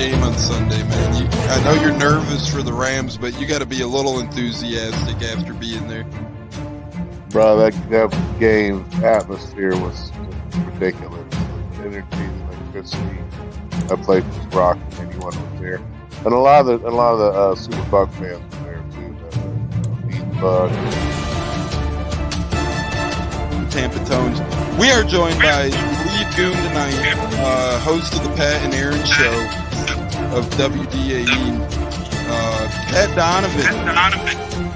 game on Sunday, man. I know you're nervous for the Rams, but you got to be a little enthusiastic after being there. Bro, that game atmosphere was ridiculous. The energy, the electricity. That place was rocking. Anyone was there, and a lot of the Super Buck fans were there too. The Bucs. TAMPATONES. We are joined by lead goon tonight, host of the Pat and Aaron show of WDAE, Pat Donovan.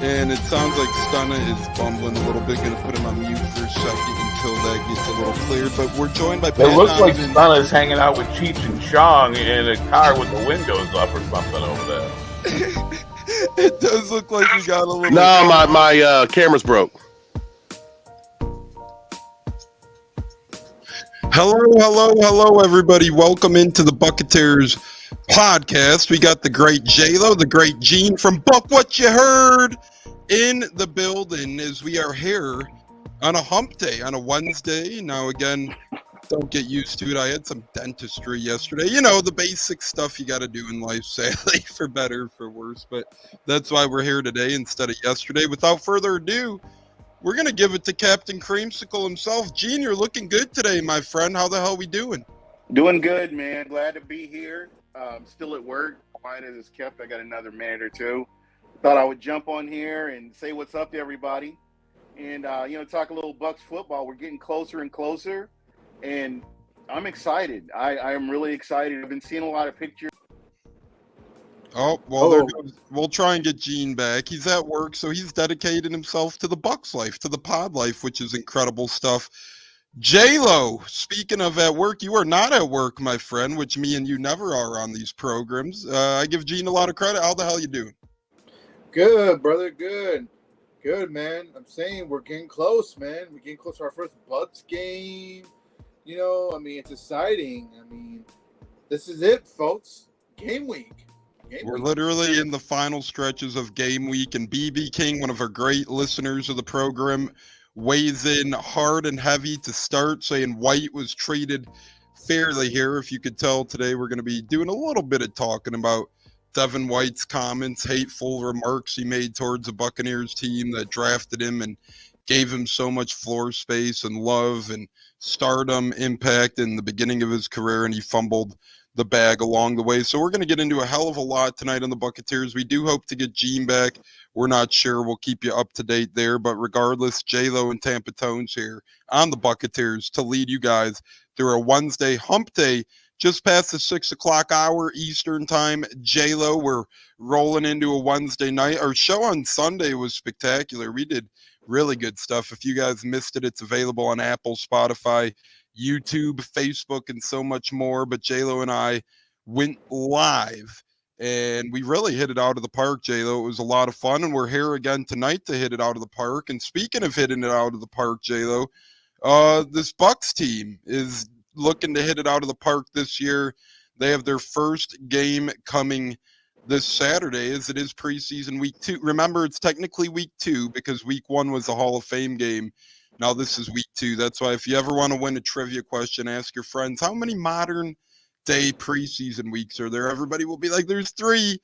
And it sounds like Stunna is bumbling a little bit. Going to put him on mute for a second until that gets a little clear. But we're joined by Pat Donovan. It looks like Stunna's hanging out with Cheech and Chong in a car with the windows up or something over there. It does look like we got a little... No, my camera's broke. Hello, everybody. Welcome into the Buccateers podcast. We got the great J-Lo, the great Gene from Buck What You Heard in the building as we are here on a hump day, on a Wednesday. Now, again, don't get used to it. I had some dentistry yesterday. You know, the basic stuff you got to do in life, sadly, for better or for worse. But that's why we're here today instead of yesterday. Without further ado, we're going to give it to Captain Creamsicle himself. Gene, you're looking good today, my friend. How the hell we doing? Doing good, man. Glad to be here. Still at work. Quiet as it's kept. I got another minute or two. Thought I would jump on here and say what's up to everybody. And, talk a little Bucs football. We're getting closer and closer. And I'm excited. I am really excited. I've been seeing a lot of pictures. Oh, well, there goes. We'll try and get Gene back. He's at work, so he's dedicated himself to the Bucs life, to the pod life, which is incredible stuff. J-Lo, speaking of at work, you are not at work, my friend, which me and you never are on these programs. I give Gene a lot of credit. How the hell you doing? Good, brother. Good, man. I'm saying we're getting close, man. We're getting close to our first Bucs game. It's exciting. This is it, folks. Game week. We're literally in the final stretches of game week, and BB King, one of our great listeners of the program, weighs in hard and heavy to start, saying White was treated fairly here. If you could tell, today we're going to be doing a little bit of talking about Devin White's comments, hateful remarks he made towards the Buccaneers team that drafted him and gave him so much floor space and love and stardom impact in the beginning of his career, and he fumbled the bag along the way. So we're going to get into a hell of a lot tonight on the Buccateers. We do hope to get Gene back. We're not sure. We'll keep you up to date there. But regardless, J-Lo and TAMPATONES here on the Buccateers to lead you guys through a Wednesday hump day just past the 6 o'clock hour Eastern time. J-Lo, we're rolling into a Wednesday night. Our show on Sunday was spectacular. We did really good stuff. If you guys missed it, it's available on Apple, Spotify, YouTube, Facebook, and so much more. But J-Lo and I went live, and we really hit it out of the park, J-Lo. It was a lot of fun, and we're here again tonight to hit it out of the park. And speaking of hitting it out of the park, J-Lo, this Bucs team is looking to hit it out of the park this year. They have their first game coming this Saturday, as it is preseason week 2. Remember, it's technically week 2 because week 1 was the Hall of Fame game. Now this is week 2. That's why if you ever want to win a trivia question, ask your friends, how many modern day preseason weeks are there? Everybody will be like, there's 3.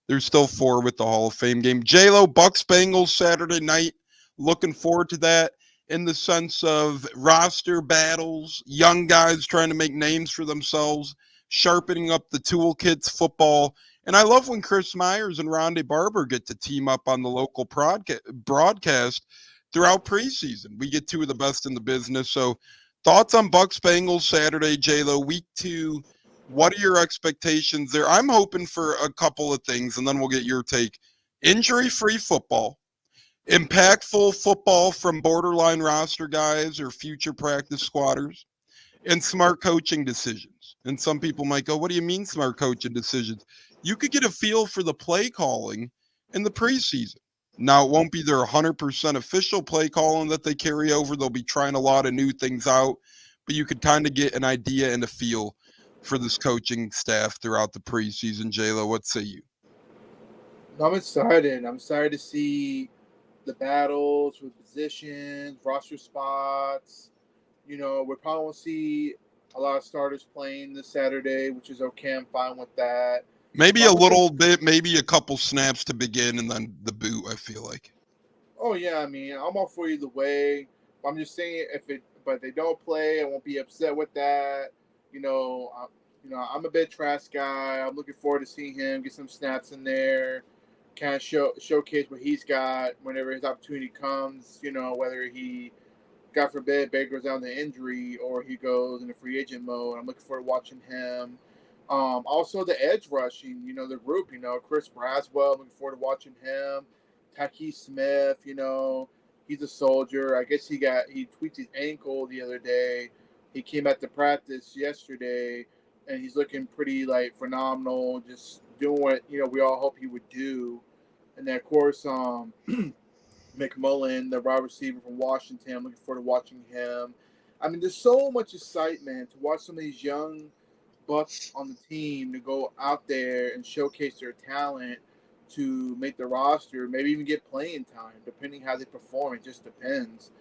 There's still 4 with the Hall of Fame game. J-Lo, Bucs Bengals Saturday night. Looking forward to that in the sense of roster battles, young guys trying to make names for themselves, sharpening up the toolkits, football. And I love when Chris Myers and Rondé Barber get to team up on the local broadcast throughout preseason. We get 2 of the best in the business. So thoughts on Bucs Bengals Saturday, J-Lo, week 2. What are your expectations there? I'm hoping for a couple of things, and then we'll get your take. Injury-free football, impactful football from borderline roster guys or future practice squatters, and smart coaching decisions. And some people might go, what do you mean smart coaching decisions? You could get a feel for the play calling in the preseason. Now, it won't be their 100% official play calling that they carry over. They'll be trying a lot of new things out, but you could kind of get an idea and a feel for this coaching staff throughout the preseason. J-Lo, what say you? I'm excited. I'm excited to see the battles with positions, roster spots. We're probably going to see a lot of starters playing this Saturday, which is okay. I'm fine with that. Maybe But a I'm looking- little bit, maybe a couple snaps to begin, and then the boot. I feel like. Oh yeah, I mean, I'm all for either way. I'm just saying but they don't play, I won't be upset with that. I'm a big Trask guy. I'm looking forward to seeing him get some snaps in there, kind of showcase what he's got whenever his opportunity comes. Whether he, God forbid, Baker goes down to injury or he goes in a free agent mode. I'm looking forward to watching him. Also the edge rushing, the group, Chris Braswell, looking forward to watching him. Taki Smith, he's a soldier. I guess he tweaked his ankle the other day. He came at the practice yesterday, and he's looking pretty phenomenal, just doing what we all hope he would do. And then of course, McMullen, the wide receiver from Washington, I'm looking forward to watching him. I mean, there's so much excitement to watch some of these young Bucs on the team to go out there and showcase their talent to make the roster, maybe even get playing time, depending how they perform. It just depends.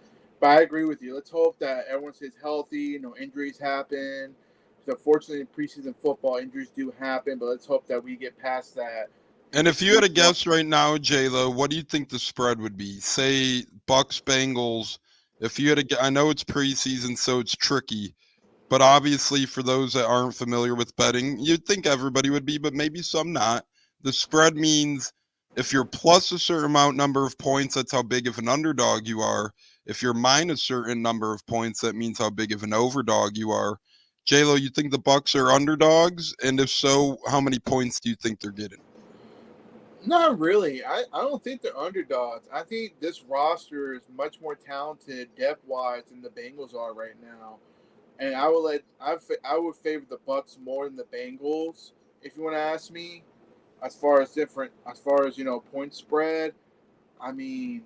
But I agree with you. Let's hope that everyone stays healthy, no injuries happen. So unfortunately, in preseason football, injuries do happen, but let's hope that we get past that. And if you had a guess right now, J-Lo, what do you think the spread would be? Say Bucs Bengals. If you had I know it's preseason, so it's tricky. But obviously, for those that aren't familiar with betting, you'd think everybody would be, but maybe some not. The spread means if you're plus a certain number of points, that's how big of an underdog you are. If you're minus a certain number of points, that means how big of an overdog you are. J-Lo, you think the Bucs are underdogs? And if so, how many points do you think they're getting? Not really. I don't think they're underdogs. I think this roster is much more talented depth-wise than the Bengals are right now. And I would favor the Bucs more than the Bengals, if you want to ask me. As far as point spread, I mean,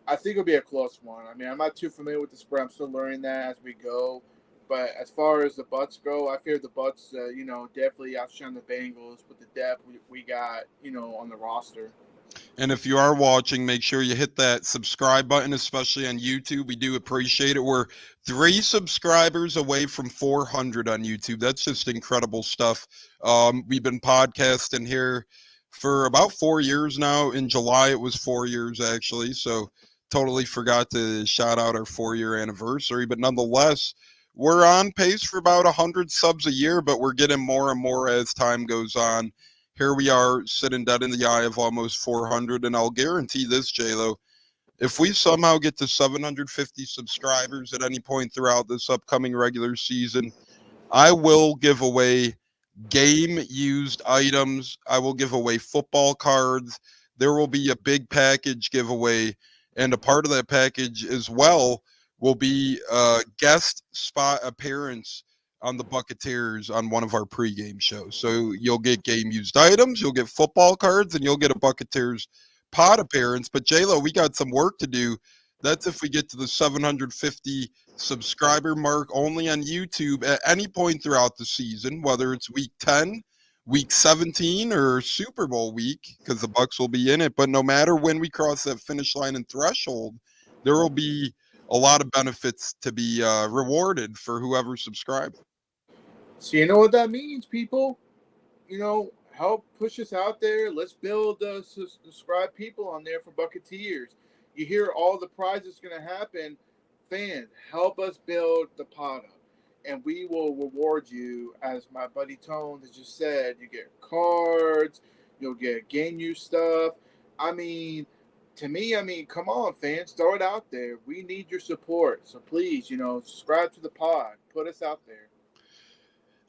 I think it'll be a close one. I mean, I'm not too familiar with the spread. I'm still learning that as we go. But as far as the Bucs go, I fear the Bucs, definitely outshine the Bengals with the depth we got, on the roster. And if you are watching, make sure you hit that subscribe button, especially on YouTube. We do appreciate it. We're 3 subscribers away from 400 on YouTube. That's just incredible stuff. We've been podcasting here for about 4 years now. In July, it was 4 years, actually. So totally forgot to shout out our 4-year anniversary. But nonetheless, we're on pace for about 100 subs a year, but we're getting more and more as time goes on. Here we are sitting dead in the eye of almost 400, and I'll guarantee this, J-Lo, if we somehow get to 750 subscribers at any point throughout this upcoming regular season, I will give away game-used items. I will give away football cards. There will be a big package giveaway, and a part of that package as well will be a guest spot appearance on the Buccateers on one of our pregame shows. So you'll get game-used items, you'll get football cards, and you'll get a Buccateers pod appearance. But, J-Lo, we got some work to do. That's if we get to the 750 subscriber mark only on YouTube at any point throughout the season, whether it's week 10, week 17, or Super Bowl week, because the Bucs will be in it. But no matter when we cross that finish line and threshold, there will be a lot of benefits to be rewarded for whoever subscribes. So you know what that means, people? Help push us out there. Let's build subscribe people on there for Buccateers. You hear all the prizes going to happen. Fans, help us build the pod up. And we will reward you, as my buddy Tone has just said. You get cards. You'll get game use stuff. I mean, to me, come on, fans. Throw it out there. We need your support. So please, subscribe to the pod. Put us out there.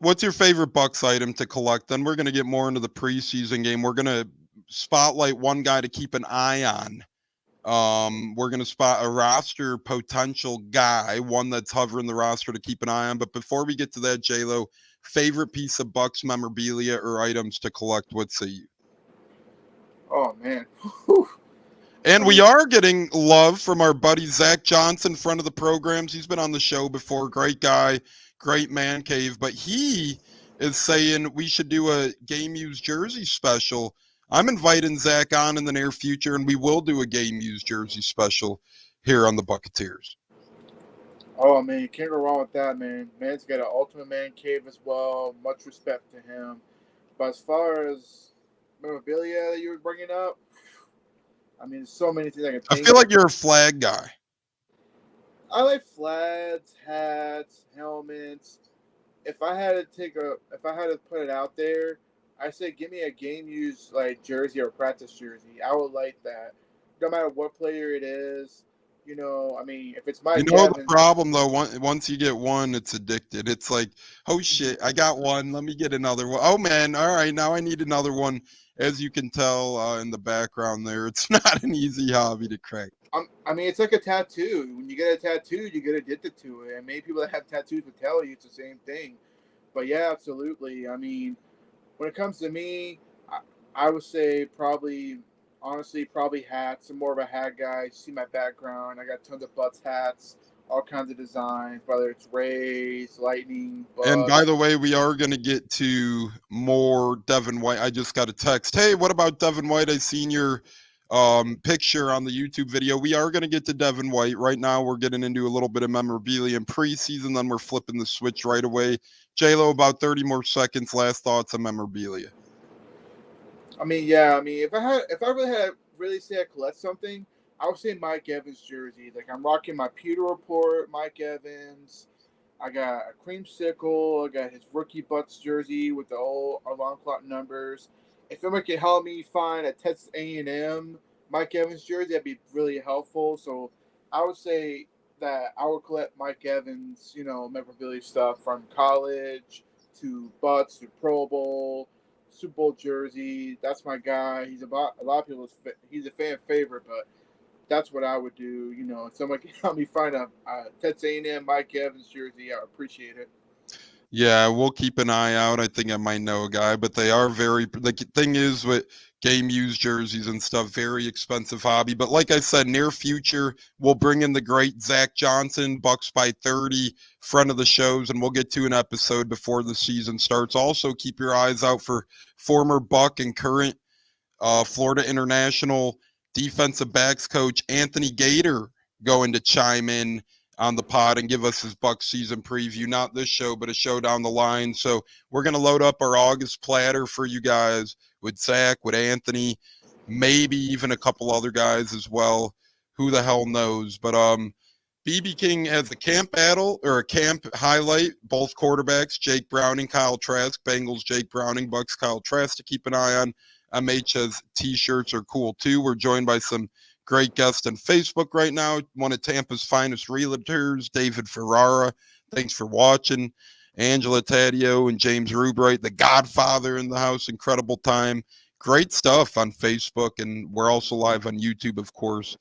What's your favorite Bucs item to collect? Then we're going to get more into the preseason game. We're going to spotlight one guy to keep an eye on. We're going to spot a roster potential guy, one that's hovering the roster to keep an eye on. But before we get to that, J-Lo, favorite piece of Bucs memorabilia or items to collect, what say you? Oh, man. And we are getting love from our buddy Zach Johnson, friend of the programs. He's been on the show before. Great guy, great man cave. But he is saying we should do a game-used jersey special. I'm inviting Zach on in the near future, and we will do a game-used jersey special here on the Buccateers. Oh man, can't go wrong with that, man. Man's got an ultimate man cave as well. Much respect to him. But as far as memorabilia that you were bringing up, I mean, there's so many things I can I think feel of. like you're a flag guy. I like flags, hats, helmets. If I had to put it out there, I say give me a game used like jersey or practice jersey. I would like that, no matter what player it is. I mean, if it's You Mike know the Evans, problem though, once you get one, it's addicted. It's like, oh shit, I got one. Let me get another one. Oh man, all right, now I need another one. As you can tell in the background there, it's not an easy hobby to crack. I mean, it's like a tattoo. When you get a tattoo, you get addicted to it. And many people that have tattoos would tell you it's the same thing. But yeah, absolutely. I mean, when it comes to me, I would say honestly, probably hats. I'm more of a hat guy. You see my background. I got tons of Bucks hats, all kinds of designs, whether it's Rays, Lightning, And by Bucks. the way, we are going to get to more Devin White. I just got a text. Hey, what about Devin White? I seen your picture on the YouTube video. We are going to get to Devin White. Right now, we're getting into a little bit of memorabilia in preseason. Then we're flipping the switch right away. J-Lo, about 30 more seconds. Last thoughts on memorabilia. I mean, yeah. I mean, if I really say I collect something, I would say Mike Evans jersey. Like I'm rocking my Pewter Report, Mike Evans. I got a creamsicle. I got his rookie Bucks jersey with the old alarm clock numbers. If someone can help me find a Texas A&M Mike Evans jersey, that'd be really helpful. So I would say that I would collect Mike Evans, memorabilia stuff from college to Bucks to Pro Bowl, Super Bowl jersey. That's my guy. He's about a lot of people's. He's a fan favorite, but that's what I would do. If someone can help me find a Texas A&M Mike Evans jersey, I appreciate it. Yeah, we'll keep an eye out. I think I might know a guy, but they are very, the thing is with game used jerseys and stuff, very expensive hobby. But like I said, near future, we'll bring in the great Zach Johnson, Bucks by 30, friend of the shows, and we'll get to an episode before the season starts. Also, keep your eyes out for former Buck and current Florida International defensive backs coach Anthony Gator going to chime in on the pod and give us his Bucs season preview. Not this show, but a show down the line. So we're going to load up our August platter for you guys with Zach, with Anthony, maybe even a couple other guys as well. Who the hell knows? But BB King has a camp battle or a camp highlight. Both quarterbacks, Jake Browning, Kyle Trask. Bengals, Jake Browning. Bucks, Kyle Trask to keep an eye on. MH's t-shirts are cool too. We're joined by some great guests on Facebook right now. One of Tampa's finest realtors, David Ferrara. Thanks for watching. Angela Taddeo and James Rubright, the Godfather in the house. Incredible time. Great stuff on Facebook, and we're also live on YouTube, of course.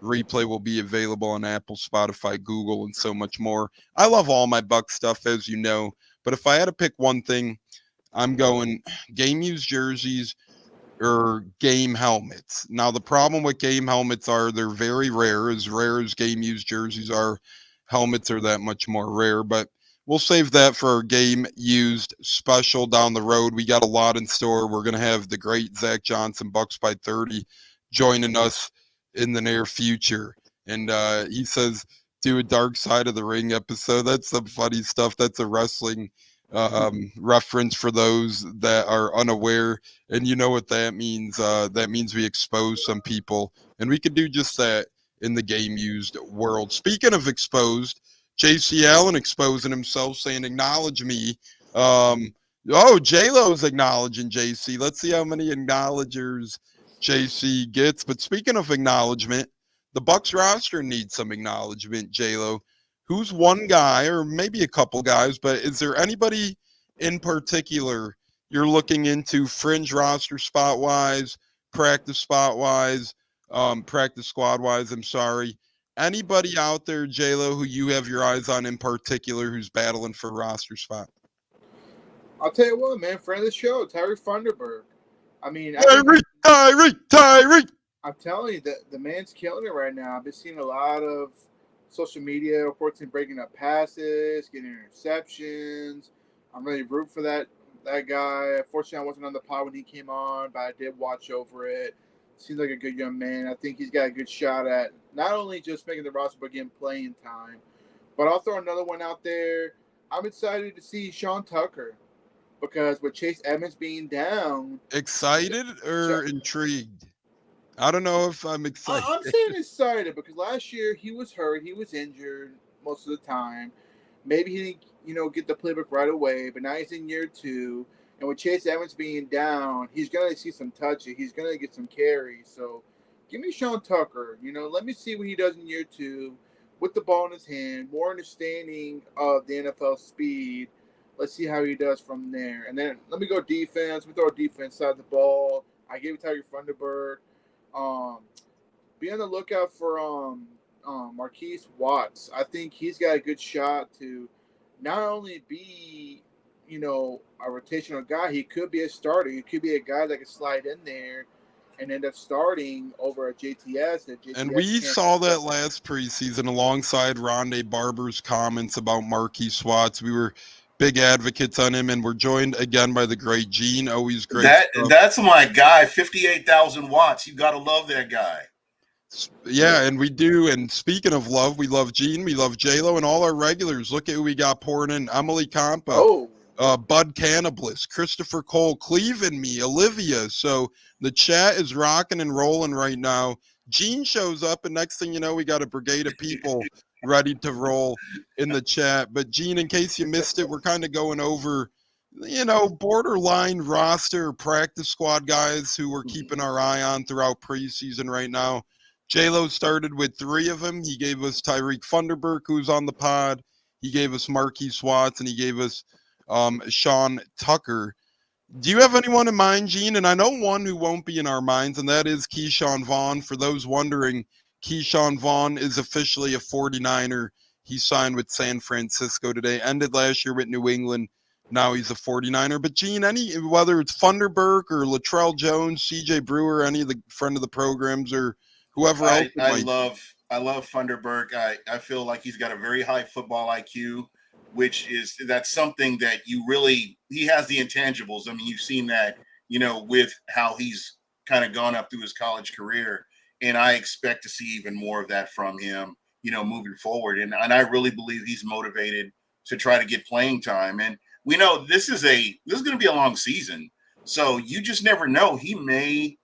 Replay will be available on Apple, Spotify, Google, and so much more. I love all my Buck stuff, as you know, but if I had to pick one thing, I'm going game used jerseys or game helmets. Now, the problem with game helmets are they're very rare as game used jerseys are. Helmets are that much more rare, but we'll save that for our game used special down the road. We got a lot in store. We're going to have the great Zach Johnson, Bucks by 30, joining us in the near future. And he says, do a Dark Side of the Ring episode. That's some funny stuff. That's a wrestling reference for those that are unaware. And you know what that means. That means we expose some people. And we could do just that in the game used world. Speaking of exposed, JC Allen exposing himself, saying, acknowledge me. J-Lo's acknowledging JC. Let's see how many acknowledgers JC gets. But speaking of acknowledgement, the Bucks roster needs some acknowledgement, J-Lo. Who's one guy, or maybe a couple guys, but is there anybody in particular you're looking into fringe roster spot-wise, practice spot-wise, practice squad-wise, I'm sorry. Anybody out there, J-Lo, who you have your eyes on in particular who's battling for a roster spot? I'll tell you what, man, friend of the show, Tyree Funderburg. I mean, Tyree! I'm telling you, the man's killing it right now. I've been seeing a lot of social media reports him breaking up passes, getting interceptions. I'm really rooting for that guy. Unfortunately, I wasn't on the pod when he came on, but I did watch over it. Seems like a good young man. I think he's got a good shot at not only just making the roster, but getting playing time. But I'll throw another one out there. I'm excited to see Sean Tucker because with Chase Edmonds being down, Excited or intrigued? I don't know if I'm excited. I'm saying excited because last year he was hurt, he was injured most of the time. Maybe he didn't, get the playbook right away, but now he's in year 2. And with Chase Evans being down, he's gonna see some touches. He's gonna get some carries. So, give me Sean Tucker. Let me see what he does in year 2 with the ball in his hand, more understanding of the NFL speed. Let's see how he does from there. And then let me go defense. We throw defense side of the ball. I gave it to Tiger Thunderbird. Be on the lookout for Marquise Watts. I think he's got a good shot to not only be, a rotational guy, he could be a starter. He could be a guy that could slide in there and end up starting over a JTS. And we saw that last preseason alongside Rondé Barber's comments about Marquise Watts. We were big advocates on him, and we're joined again by the great Gene. Always great. That's my guy, 58,000 watts. You got to love that guy. Yeah, and we do. And speaking of love, we love Gene, we love J-Lo, and all our regulars. Look at who we got pouring in. Emily Compa, Bud Cannibalist, Christopher Cole, Cleve and me, Olivia. So the chat is rocking and rolling right now. Gene shows up, and next thing you know, we got a brigade of people ready to roll in the chat. But Gene, in case you missed it, we're kind of going over, borderline roster practice squad guys who we're keeping our eye on throughout preseason right now. J-Lo started with 3 of them. He gave us Tyreek Funderburk, who's on the pod. He gave us Marquise Watts, and he gave us Sean Tucker. Do you have anyone in mind, Gene? And I know one who won't be in our minds, and that is Keyshawn Vaughn. For those wondering, Keyshawn Vaughn is officially a 49er. He signed with San Francisco today, ended last year with New England. Now he's a 49er. But, Gene, whether it's Funderburk or Latrell Jones, CJ Brewer, any of the friend of the programs, or whoever else. I love Funderburk. I feel like he's got a very high football IQ, that's something that he has the intangibles. I mean, you've seen that, with how he's kind of gone up through his college career. And I expect to see even more of that from him, moving forward. And I really believe he's motivated to try to get playing time. And we know this is going to be a long season. So you just never know. He may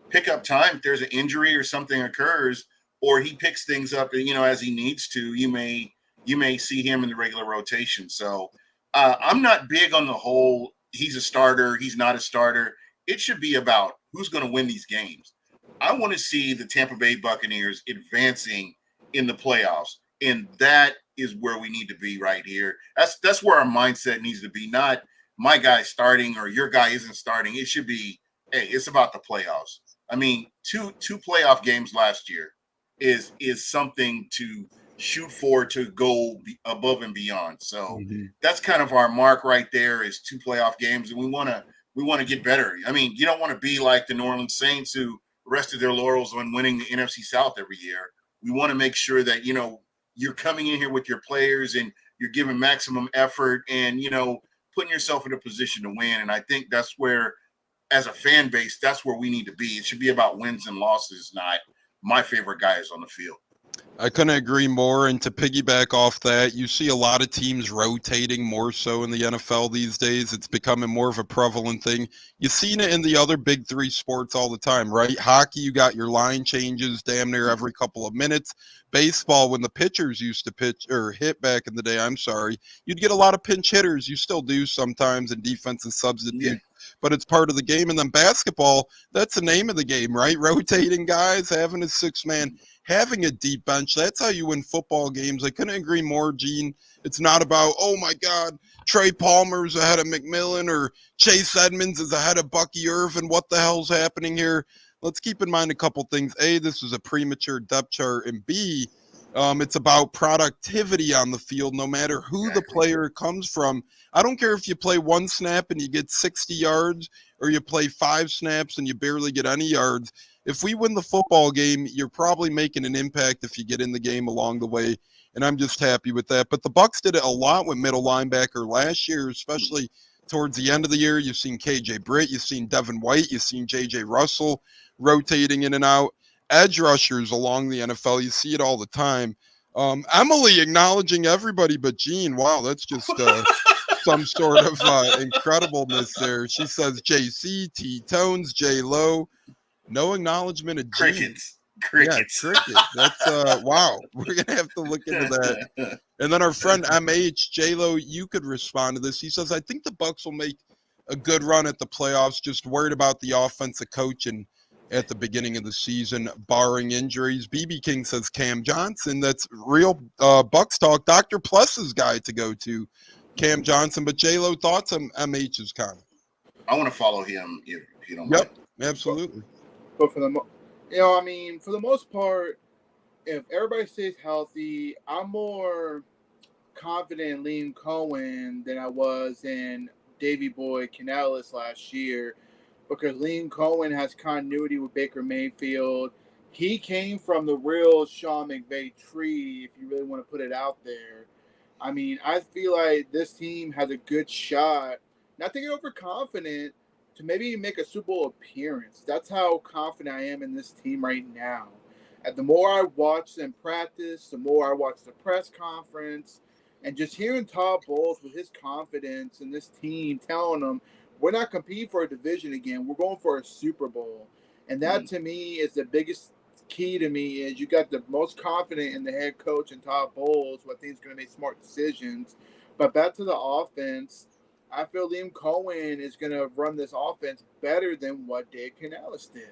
pick up time if there's an injury or something occurs, or he picks things up, as he needs to. You may see him in the regular rotation. So I'm not big on the whole he's a starter, he's not a starter. It should be about who's going to win these games. I want to see the Tampa Bay Buccaneers advancing in the playoffs, and that is where we need to be right here. That's where our mindset needs to be, not my guy starting or your guy isn't starting. It should be, hey, it's about the playoffs. I mean, two playoff games last year is something to shoot for, to go above and beyond. So that's kind of our mark right there, is 2 playoff games, and we want to get better. I mean, you don't want to be like the New Orleans Saints, who rested their laurels on winning the NFC South every year. We want to make sure that you're coming in here with your players and you're giving maximum effort and putting yourself in a position to win. And I think that's where, as a fan base, that's where we need to be. It should be about wins and losses, not my favorite guys on the field. I couldn't agree more. And to piggyback off that, you see a lot of teams rotating more so in the NFL these days. It's becoming more of a prevalent thing. You've seen it in the other big 3 sports all the time, right? Hockey, you got your line changes damn near every couple of minutes. Baseball, when the pitchers used to pitch or hit back in the day, you'd get a lot of pinch hitters. You still do sometimes, and defensive substitute. But it's part of the game. And then basketball, that's the name of the game, right? Rotating guys, having a 6-man, having a deep bench. That's how you win football games. I couldn't agree more, Gene. It's not about, oh, my God, Trey Palmer's ahead of McMillan or Chase Edmonds is ahead of Bucky Irvin. What the hell's happening here? Let's keep in mind a couple things. A, this is a premature depth chart. And B, it's about productivity on the field, no matter who the player comes from. I don't care if you play 1 snap and you get 60 yards or you play 5 snaps and you barely get any yards. If we win the football game, you're probably making an impact if you get in the game along the way, and I'm just happy with that. But the Bucs did it a lot with middle linebacker last year, especially towards the end of the year. You've seen KJ Britt, you've seen Devin White, you've seen JJ Russell rotating in and out. Edge rushers along the NFL, you see it all the time. Emily acknowledging everybody but Gene. Wow, that's just some sort of incredibleness there. She says JC, T-Tones, J-Lo. No acknowledgement of Gene. Crickets. Yeah, cricket. That's wow. We're gonna have to look into that. And then our friend MH, J-Lo, you could respond to this. He says, I think the Bucs will make a good run at the playoffs, just worried about the offensive coaching at the beginning of the season, barring injuries. BB King says Cam Johnson. That's real Bucs talk. Dr. Plus's guy to go to, Cam Johnson. But J-Lo, thoughts on MH's comment? I want to follow him if you don't Yep, mind. absolutely. But for the most part, if everybody stays healthy, I'm more confident in Liam Cohen than I was in Davey Boy Canales last year, because Liam Cohen has continuity with Baker Mayfield. He came from the real Sean McVay tree, if you really want to put it out there. I mean, I feel like this team has a good shot, not to get overconfident, to maybe make a Super Bowl appearance. That's how confident I am in this team right now. And the more I watch them practice, the more I watch the press conference, and just hearing Todd Bowles with his confidence in this team telling them, we're not competing for a division again. We're going for a Super Bowl. And that, to me, is the biggest key to me, is you got the most confident in the head coach and Todd Bowles, who I think is going to make smart decisions. But back to the offense, I feel Liam Cohen is going to run this offense better than what Dave Canales did.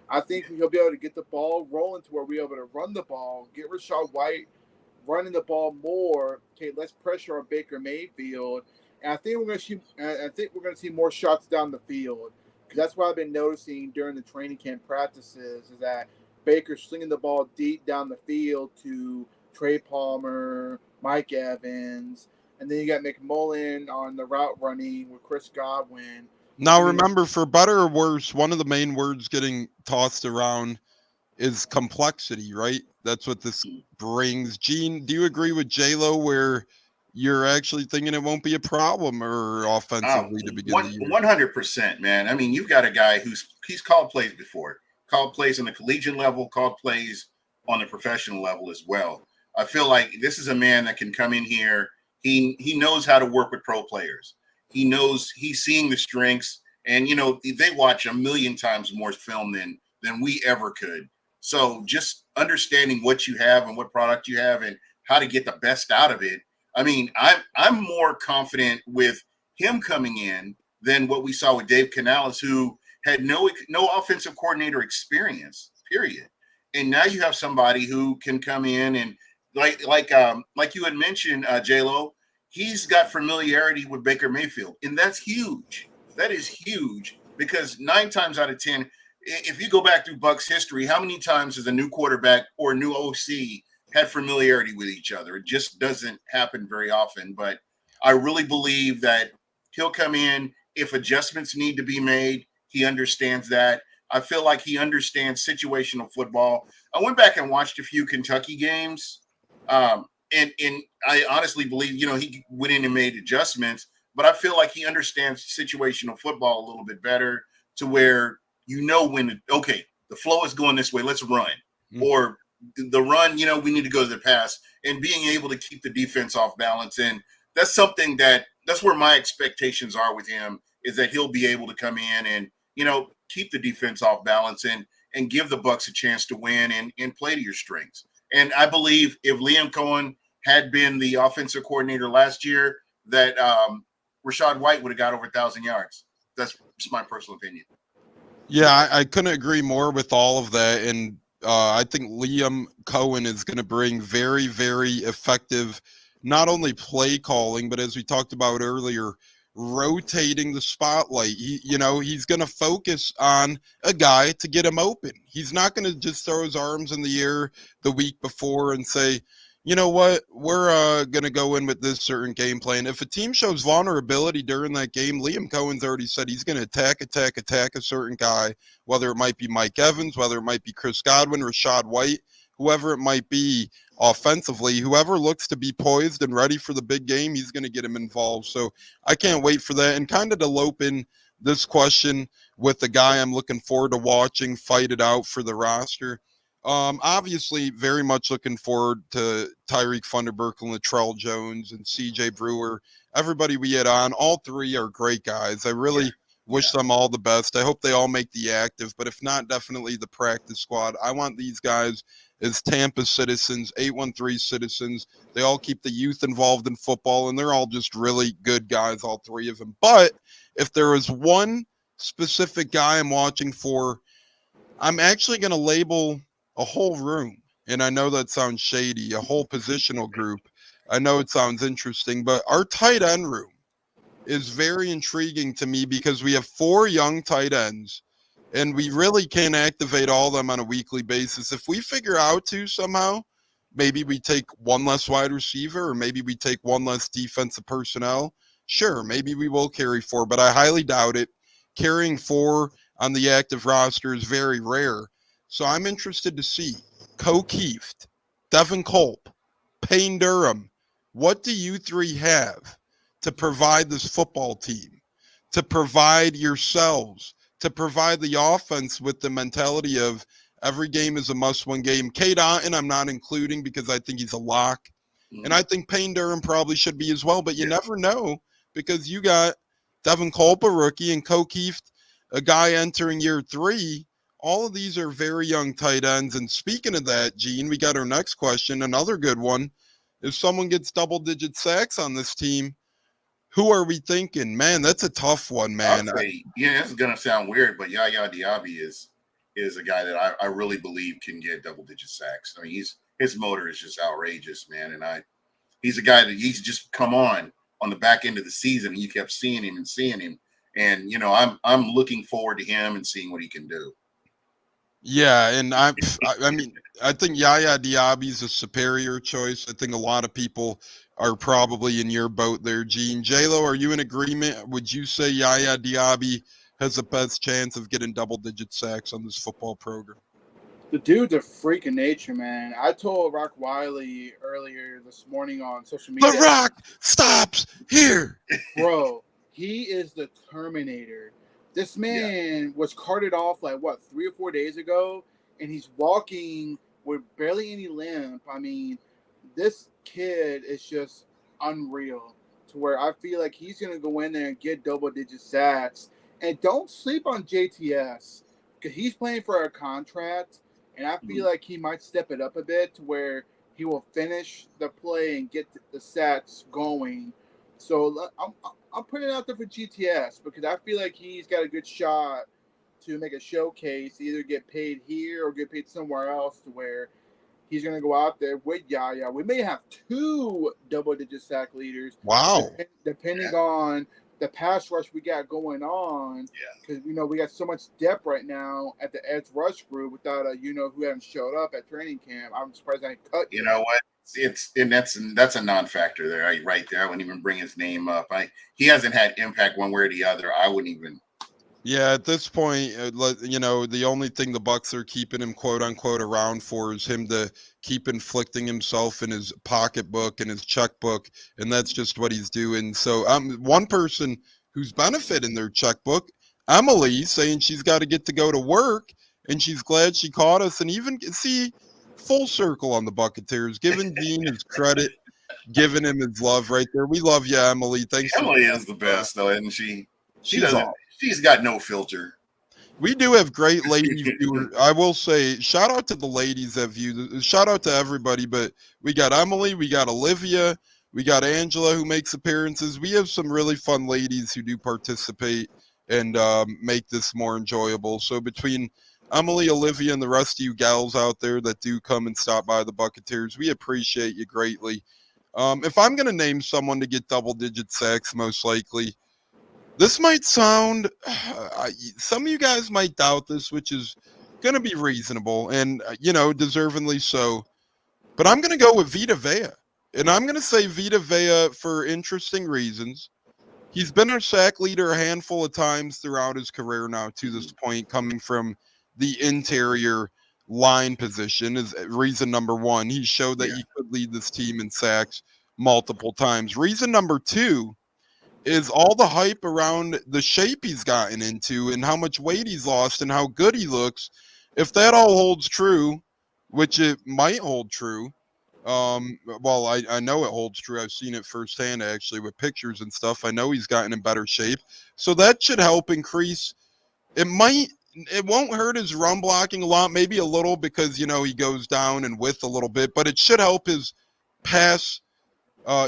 I think he'll be able to get the ball rolling to where we're able to run the ball, get Rachaad White running the ball more, okay, less pressure on Baker Mayfield. And I think we're going to see more shots down the field, because that's what I've been noticing during the training camp practices, is that Baker's slinging the ball deep down the field to Trey Palmer, Mike Evans, and then you got McMullen on the route running with Chris Godwin. Now, remember, for better or worse, one of the main words getting tossed around is complexity, right? That's what this brings. Gene, do you agree with J-Lo where you're actually thinking it won't be a problem or offensively to begin the year? 100%, man. I mean, you've got a guy he's called plays before, called plays on the collegiate level, called plays on the professional level as well. I feel like this is a man that can come in here. He knows how to work with pro players. He knows he's seeing the strengths, and they watch a million times more film than we ever could. So just understanding what you have and what product you have and how to get the best out of it. I mean, I'm more confident with him coming in than what we saw with Dave Canales, who had no offensive coordinator experience, period. And now you have somebody who can come in and like you had mentioned, J-Lo, he's got familiarity with Baker Mayfield, and that's huge. That is huge, because 9 times out of 10, if you go back through Bucs history, how many times has a new quarterback or a new OC had familiarity with each other? It just doesn't happen very often. But I really believe that he'll come in. If adjustments need to be made, he understands that. I feel like he understands situational football. I went back and watched a few Kentucky games. And I honestly believe, he went in and made adjustments, but I feel like he understands situational football a little bit better, to where when the flow is going this way, let's run. Mm-hmm. Or the run, we need to go to the pass, and being able to keep the defense off balance. And that's something that's where my expectations are with him, is that he'll be able to come in and, keep the defense off balance and give the Bucs a chance to win and play to your strengths. And I believe if Liam Cohen had been the offensive coordinator last year, that Rachaad White would have got over 1,000 yards. That's just my personal opinion. Yeah, I couldn't agree more with all of that. And I think Liam Cohen is going to bring very, very effective, not only play calling, but as we talked about earlier, rotating the spotlight. He's going to focus on a guy to get him open. He's not going to just throw his arms in the air the week before and say, you know what, we're going to go in with this certain game plan. If a team shows vulnerability during that game, Liam Cohen's already said he's going to attack a certain guy, whether it might be Mike Evans, whether it might be Chris Godwin, Rachaad White, whoever it might be offensively. Whoever looks to be poised and ready for the big game, he's going to get him involved. So I can't wait for that. And kind of to lope in this question with the guy I'm looking forward to watching fight it out for the roster, Obviously, very much looking forward to Tyreek Funderburk and Latrell Jones and CJ Brewer. Everybody we had on, all three are great guys. I really wish them all the best. I hope they all make the active, but if not, definitely the practice squad. I want these guys as Tampa citizens, 813 citizens. They all keep the youth involved in football, and they're all just really good guys, all three of them. But if there is one specific guy I'm watching for, I'm actually going to label a whole room. And I know that sounds shady, a whole positional group. I know it sounds interesting, but our tight end room is very intriguing to me because we have 4 young tight ends and we really can't activate all of them on a weekly basis. If we figure out to somehow, maybe we take one less wide receiver or maybe we take one less defensive personnel. Sure, maybe we will carry 4, but I highly doubt it. Carrying 4 on the active roster is very rare. So I'm interested to see Keeft, Devin Culp, Payne Durham. What do you three have to provide this football team, to provide yourselves, to provide the offense with the mentality of every game is a must-win game? Cade Otton I'm not including because I think he's a lock. And I think Payne Durham probably should be as well, but you never know because you got Devin Culp, a rookie, and Keeft, a guy entering year 3. All of these are very young tight ends. And speaking of that, Gene, we got our next question, another good one. If someone gets double-digit sacks on this team, who are we thinking? Man, that's a tough one, man. I'll say, this is going to sound weird, but Yaya Diaby is a guy that I really believe can get double-digit sacks. I mean, his motor is just outrageous, man. And he's a guy that he's just come on the back end of the season, and you kept seeing him. And, I'm looking forward to him and seeing what he can do. Yeah, and I mean, I think Yaya Diaby is a superior choice. I think a lot of people are probably in your boat there, Gene. J-Lo, are you in agreement? Would you say Yaya Diaby has the best chance of getting double-digit sacks on this football program? The dude's a freak of nature, man. I told Rock Wiley earlier this morning on social media. The Rock stops here. Bro, he is the Terminator. This man was carted off 3 or 4 days ago, and he's walking with barely any limp. I mean, this kid is just unreal to where I feel like he's going to go in there and get double-digit sacks. And don't sleep on JTS because he's playing for a contract, and I feel like he might step it up a bit to where he will finish the play and get the sacks going. So I'm putting it out there for GTS because I feel like he's got a good shot to make a showcase, either get paid here or get paid somewhere else to where he's going to go out there with Yaya. We may have 2 double-digit sack leaders. Wow. Depending on the pass rush we got going on. Because, we got so much depth right now at the edge rush group without who haven't showed up at training camp. I'm surprised I cut. You know what? That's a non-factor there, right there. I wouldn't even bring his name up. He hasn't had impact one way or the other. I wouldn't even. Yeah, at this point, the only thing the Bucs are keeping him quote unquote around for is him to keep inflicting himself in his pocketbook and his checkbook, and that's just what he's doing. So, one person who's benefiting their checkbook, Emily, saying she's got to get to go to work, and she's glad she caught us, and even see. Full circle on the Buccateers, giving Dean his credit, giving him his love right there. We love you, Emily. Thanks. Emily is the best, though, isn't she? She's got no filter. We do have great lady viewers. I will say, shout out to the ladies that view. Shout out to everybody, but we got Emily, we got Olivia, we got Angela who makes appearances. We have some really fun ladies who do participate and make this more enjoyable. So between Emily, Olivia, and the rest of you gals out there that do come and stop by the Buccateers, we appreciate you greatly. If I'm going to name someone to get double-digit sacks, most likely, this might sound, some of you guys might doubt this, which is going to be reasonable and, deservingly so. But I'm going to go with Vita Vea. And I'm going to say Vita Vea for interesting reasons. He's been our sack leader a handful of times throughout his career now to this point, coming from the interior line position is reason number 1. He showed that he could lead this team in sacks multiple times. Reason number 2 is all the hype around the shape he's gotten into and how much weight he's lost and how good he looks. If that all holds true, which it might hold true. Well, I know it holds true. I've seen it firsthand actually with pictures and stuff. I know he's gotten in better shape. So that should help increase. It won't hurt his run blocking a lot, maybe a little because, you know, he goes down and width a little bit, but it should help his pass,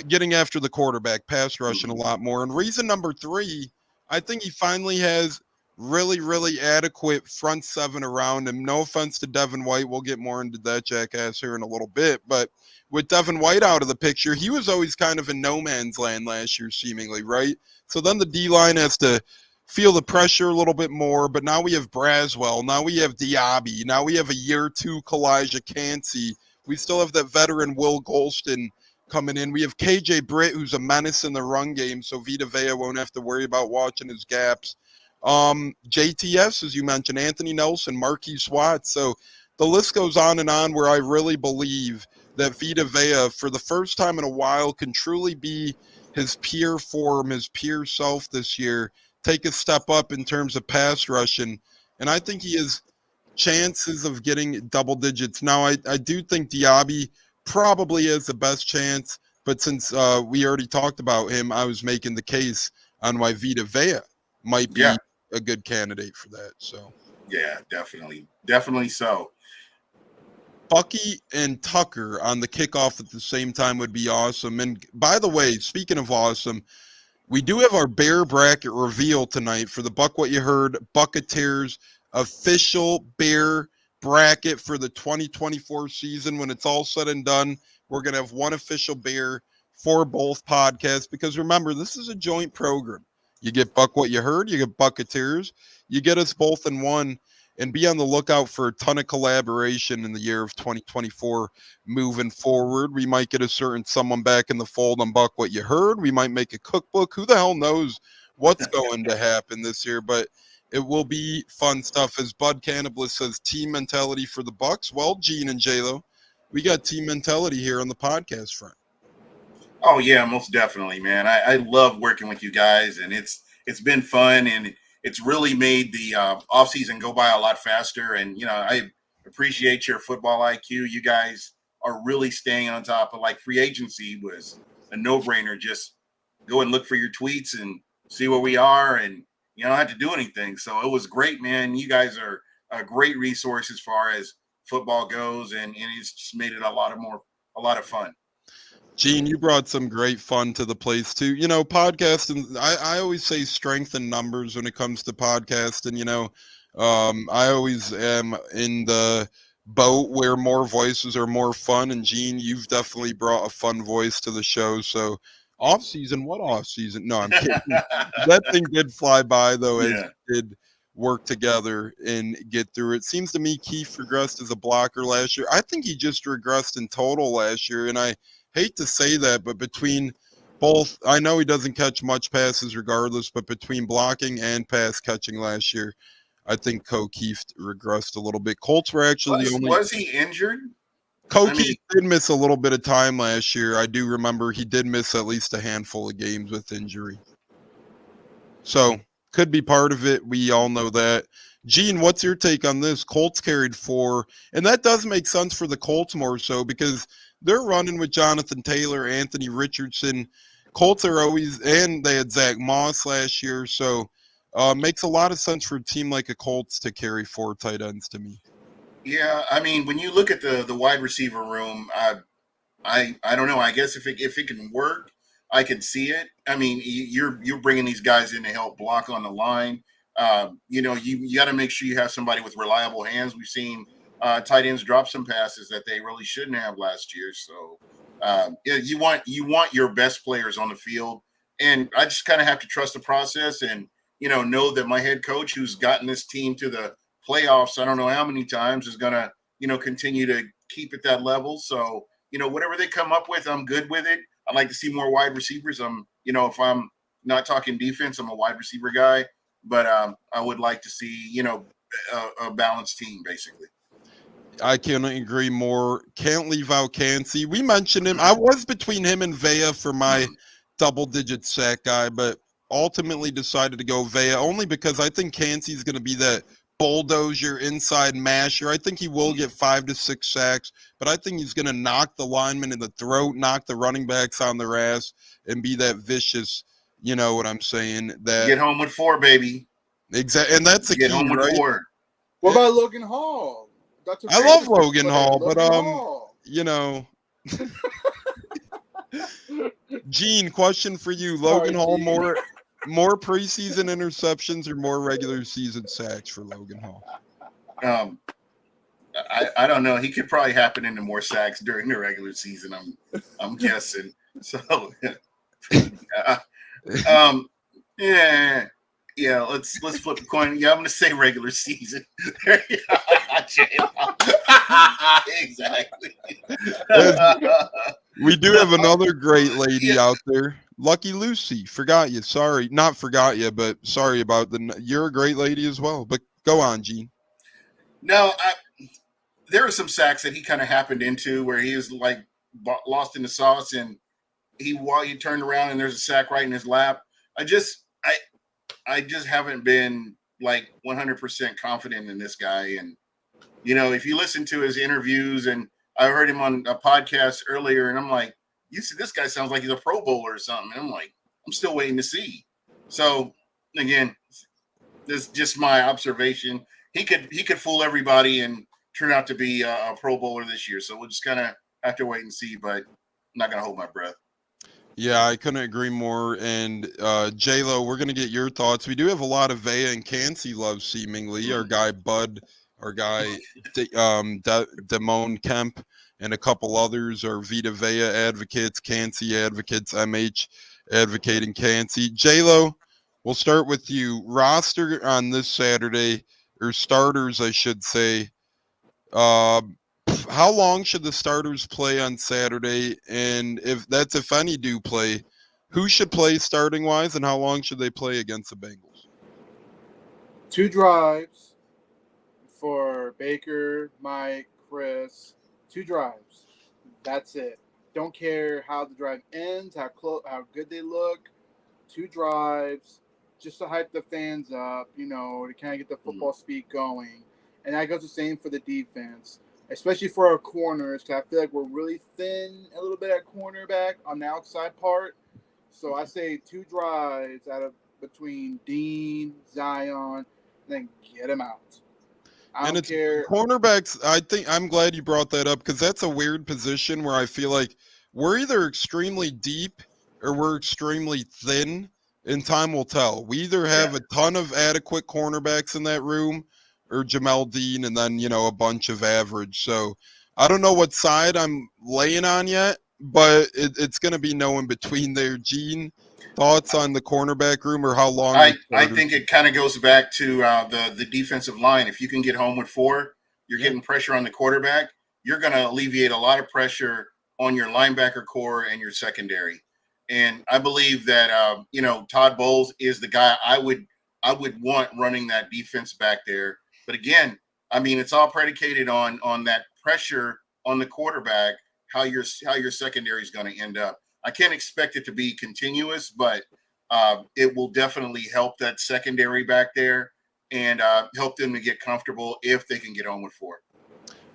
getting after the quarterback, pass rushing a lot more. And reason number 3, I think he finally has really, really adequate front 7 around him. No offense to Devin White. We'll get more into that jackass here in a little bit. But with Devin White out of the picture, he was always kind of in no man's land last year, seemingly, right? So then the D-line has to feel the pressure a little bit more. But now we have Braswell. Now we have Diaby. Now we have a year 2 Kalijah Cansey. We still have that veteran Will Golston coming in. We have KJ Britt, who's a menace in the run game, so Vita Vea won't have to worry about watching his gaps. JTS, as you mentioned, Anthony Nelson, Marquise Watts. So the list goes on and on where I really believe that Vita Vea, for the first time in a while, can truly be his peer form, his peer self this year, take a step up in terms of pass rushing. And I think he has chances of getting double digits. Now, I do think Diaby probably has the best chance, but since we already talked about him, I was making the case on why Vita Vea might be a good candidate for that. So yeah, definitely so. Bucky and Tucker on the kickoff at the same time would be awesome. And by the way, speaking of awesome, we do have our bear bracket reveal tonight for the Buck What You Heard Buccateers official bear bracket for the 2024 season. When it's all said and done, we're going to have one official bear for both podcasts, because remember, this is a joint program. You get Buck What You Heard, you get Buccateers, you get us both in one, and be on the lookout for a ton of collaboration in the year of 2024 moving forward. We might get a certain someone back in the fold on Buck What You Heard. We might make a cookbook. Who the hell knows what's going to happen this year, but it will be fun stuff. As Bud Cannibalist says, team mentality for the Bucs. Well, Gene and J-Lo, we got team mentality here on the podcast front. Oh yeah, most definitely, man. I love working with you guys, and it's been fun, and it's really made the off season go by a lot faster. And you know, I appreciate your football IQ. You guys are really staying on top of, like, free agency was a no-brainer. Just go and look for your tweets and see where we are, and you don't have to do anything. So it was great, man. You guys are a great resource as far as football goes, and it's just made it a lot of fun. Gene, you brought some great fun to the place too. You know, podcasting, I always say strength in numbers when it comes to podcasting. You know, I always am in the boat where more voices are more fun. And Gene, you've definitely brought a fun voice to the show. So off season, what off season? No, I'm kidding. That thing did fly by though, as it did work together and get through it. Seems to me Keith regressed as a blocker last year. I think he just regressed in total last year, and I hate to say that, but between both, I know he doesn't catch much passes regardless, but between blocking and pass catching last year, I think Keith regressed a little bit. Colts were actually the only. Was he injured? Keith did miss a little bit of time last year. I do remember he did miss at least a handful of games with injury. So could be part of it. We all know that. Gene, what's your take on this? Colts carried 4, and that does make sense for the Colts more so because they're running with Jonathan Taylor, Anthony Richardson. Colts are always, and they had Zach Moss last year, so makes a lot of sense for a team like a Colts to carry 4 tight ends to me. Yeah, I mean, when you look at the wide receiver room, I don't know. I guess if it can work, I can see it. I mean, you're bringing these guys in to help block on the line. You know, you got to make sure you have somebody with reliable hands. We've seen tight ends drop some passes that they really shouldn't have last year. So you want your best players on the field, and I just kind of have to trust the process and know that my head coach, who's gotten this team to the playoffs, I don't know how many times, is gonna continue to keep at that level. So whatever they come up with, I'm good with it. I'd like to see more wide receivers. If I'm not talking defense, I'm a wide receiver guy, but I would like to see a balanced team basically. I can't agree more. Can't leave out Cansey. We mentioned him. I was between him and Vea for my double-digit sack guy, but ultimately decided to go Vea only because I think Cansey's going to be that bulldoze your inside masher. I think he will get 5 to 6 sacks, but I think he's going to knock the linemen in the throat, knock the running backs on their ass, and be that vicious. You know what I'm saying? That Get home with 4, baby. exactly, and that's the Get key, home with right? 4. What about Logan Hall? That's I love Logan Hall, but Hall. you know, Gene, question for you: Logan Hall, Gene. more preseason interceptions or more regular season sacks for Logan Hall? I don't know. He could probably happen into more sacks during the regular season. I'm guessing. So, yeah. Let's flip a coin. Yeah, I'm gonna say regular season. Exactly. We do have another great lady out there, Lucky Lucy. Forgot you. Sorry, not forgot you, but sorry about you're a great lady as well. But go on, Gene. No, there were some sacks that he kind of happened into where he was like lost in the sauce, and he turned around and there's a sack right in his lap. I just haven't been like 100% confident in this guy. And, you know, if you listen to his interviews, and I heard him on a podcast earlier, and I'm like, you see, this guy sounds like he's a Pro Bowler or something. And I'm like, I'm still waiting to see. So again, this is just my observation. He could fool everybody and turn out to be a Pro Bowler this year. So we'll just kind of have to wait and see, but I'm not going to hold my breath. Yeah, I couldn't agree more. And J-Lo, we're going to get your thoughts. We do have a lot of Vea and Cansey love, seemingly. Our guy Bud, our guy Damone Kemp, and a couple others are Vita Vea advocates, Cansey advocates, MH advocating Cansey. J-Lo, we'll start with you. Roster on this Saturday, or starters, I should say. How long should the starters play on Saturday? And if any do play, who should play starting wise, and how long should they play against the Bengals? 2 drives for Baker, Mike, Chris. 2 drives. That's it. Don't care how the drive ends, how good they look. 2 drives just to hype the fans up, you know, to kind of get the football speed going. And that goes the same for the defense, especially for our corners, because I feel like we're really thin a little bit at cornerback on the outside part. So I say 2 drives between Dean, Zion, and then get him out. I don't care. Cornerbacks, I think I'm glad you brought that up, because that's a weird position where I feel like we're either extremely deep or we're extremely thin, and time will tell. We either have a ton of adequate cornerbacks in that room, or Jamel Dean, and then, you know, a bunch of average. So I don't know what side I'm laying on yet, but it's going to be no in between there. Gene, thoughts on the cornerback room, or how long? I think it kind of goes back to the defensive line. If you can get home with 4, you're getting pressure on the quarterback. You're going to alleviate a lot of pressure on your linebacker core and your secondary. And I believe that, you know, Todd Bowles is the guy I would want running that defense back there. But again, I mean, it's all predicated on that pressure on the quarterback, how your secondary is going to end up. I can't expect it to be continuous, but it will definitely help that secondary back there and help them to get comfortable if they can get home with 4.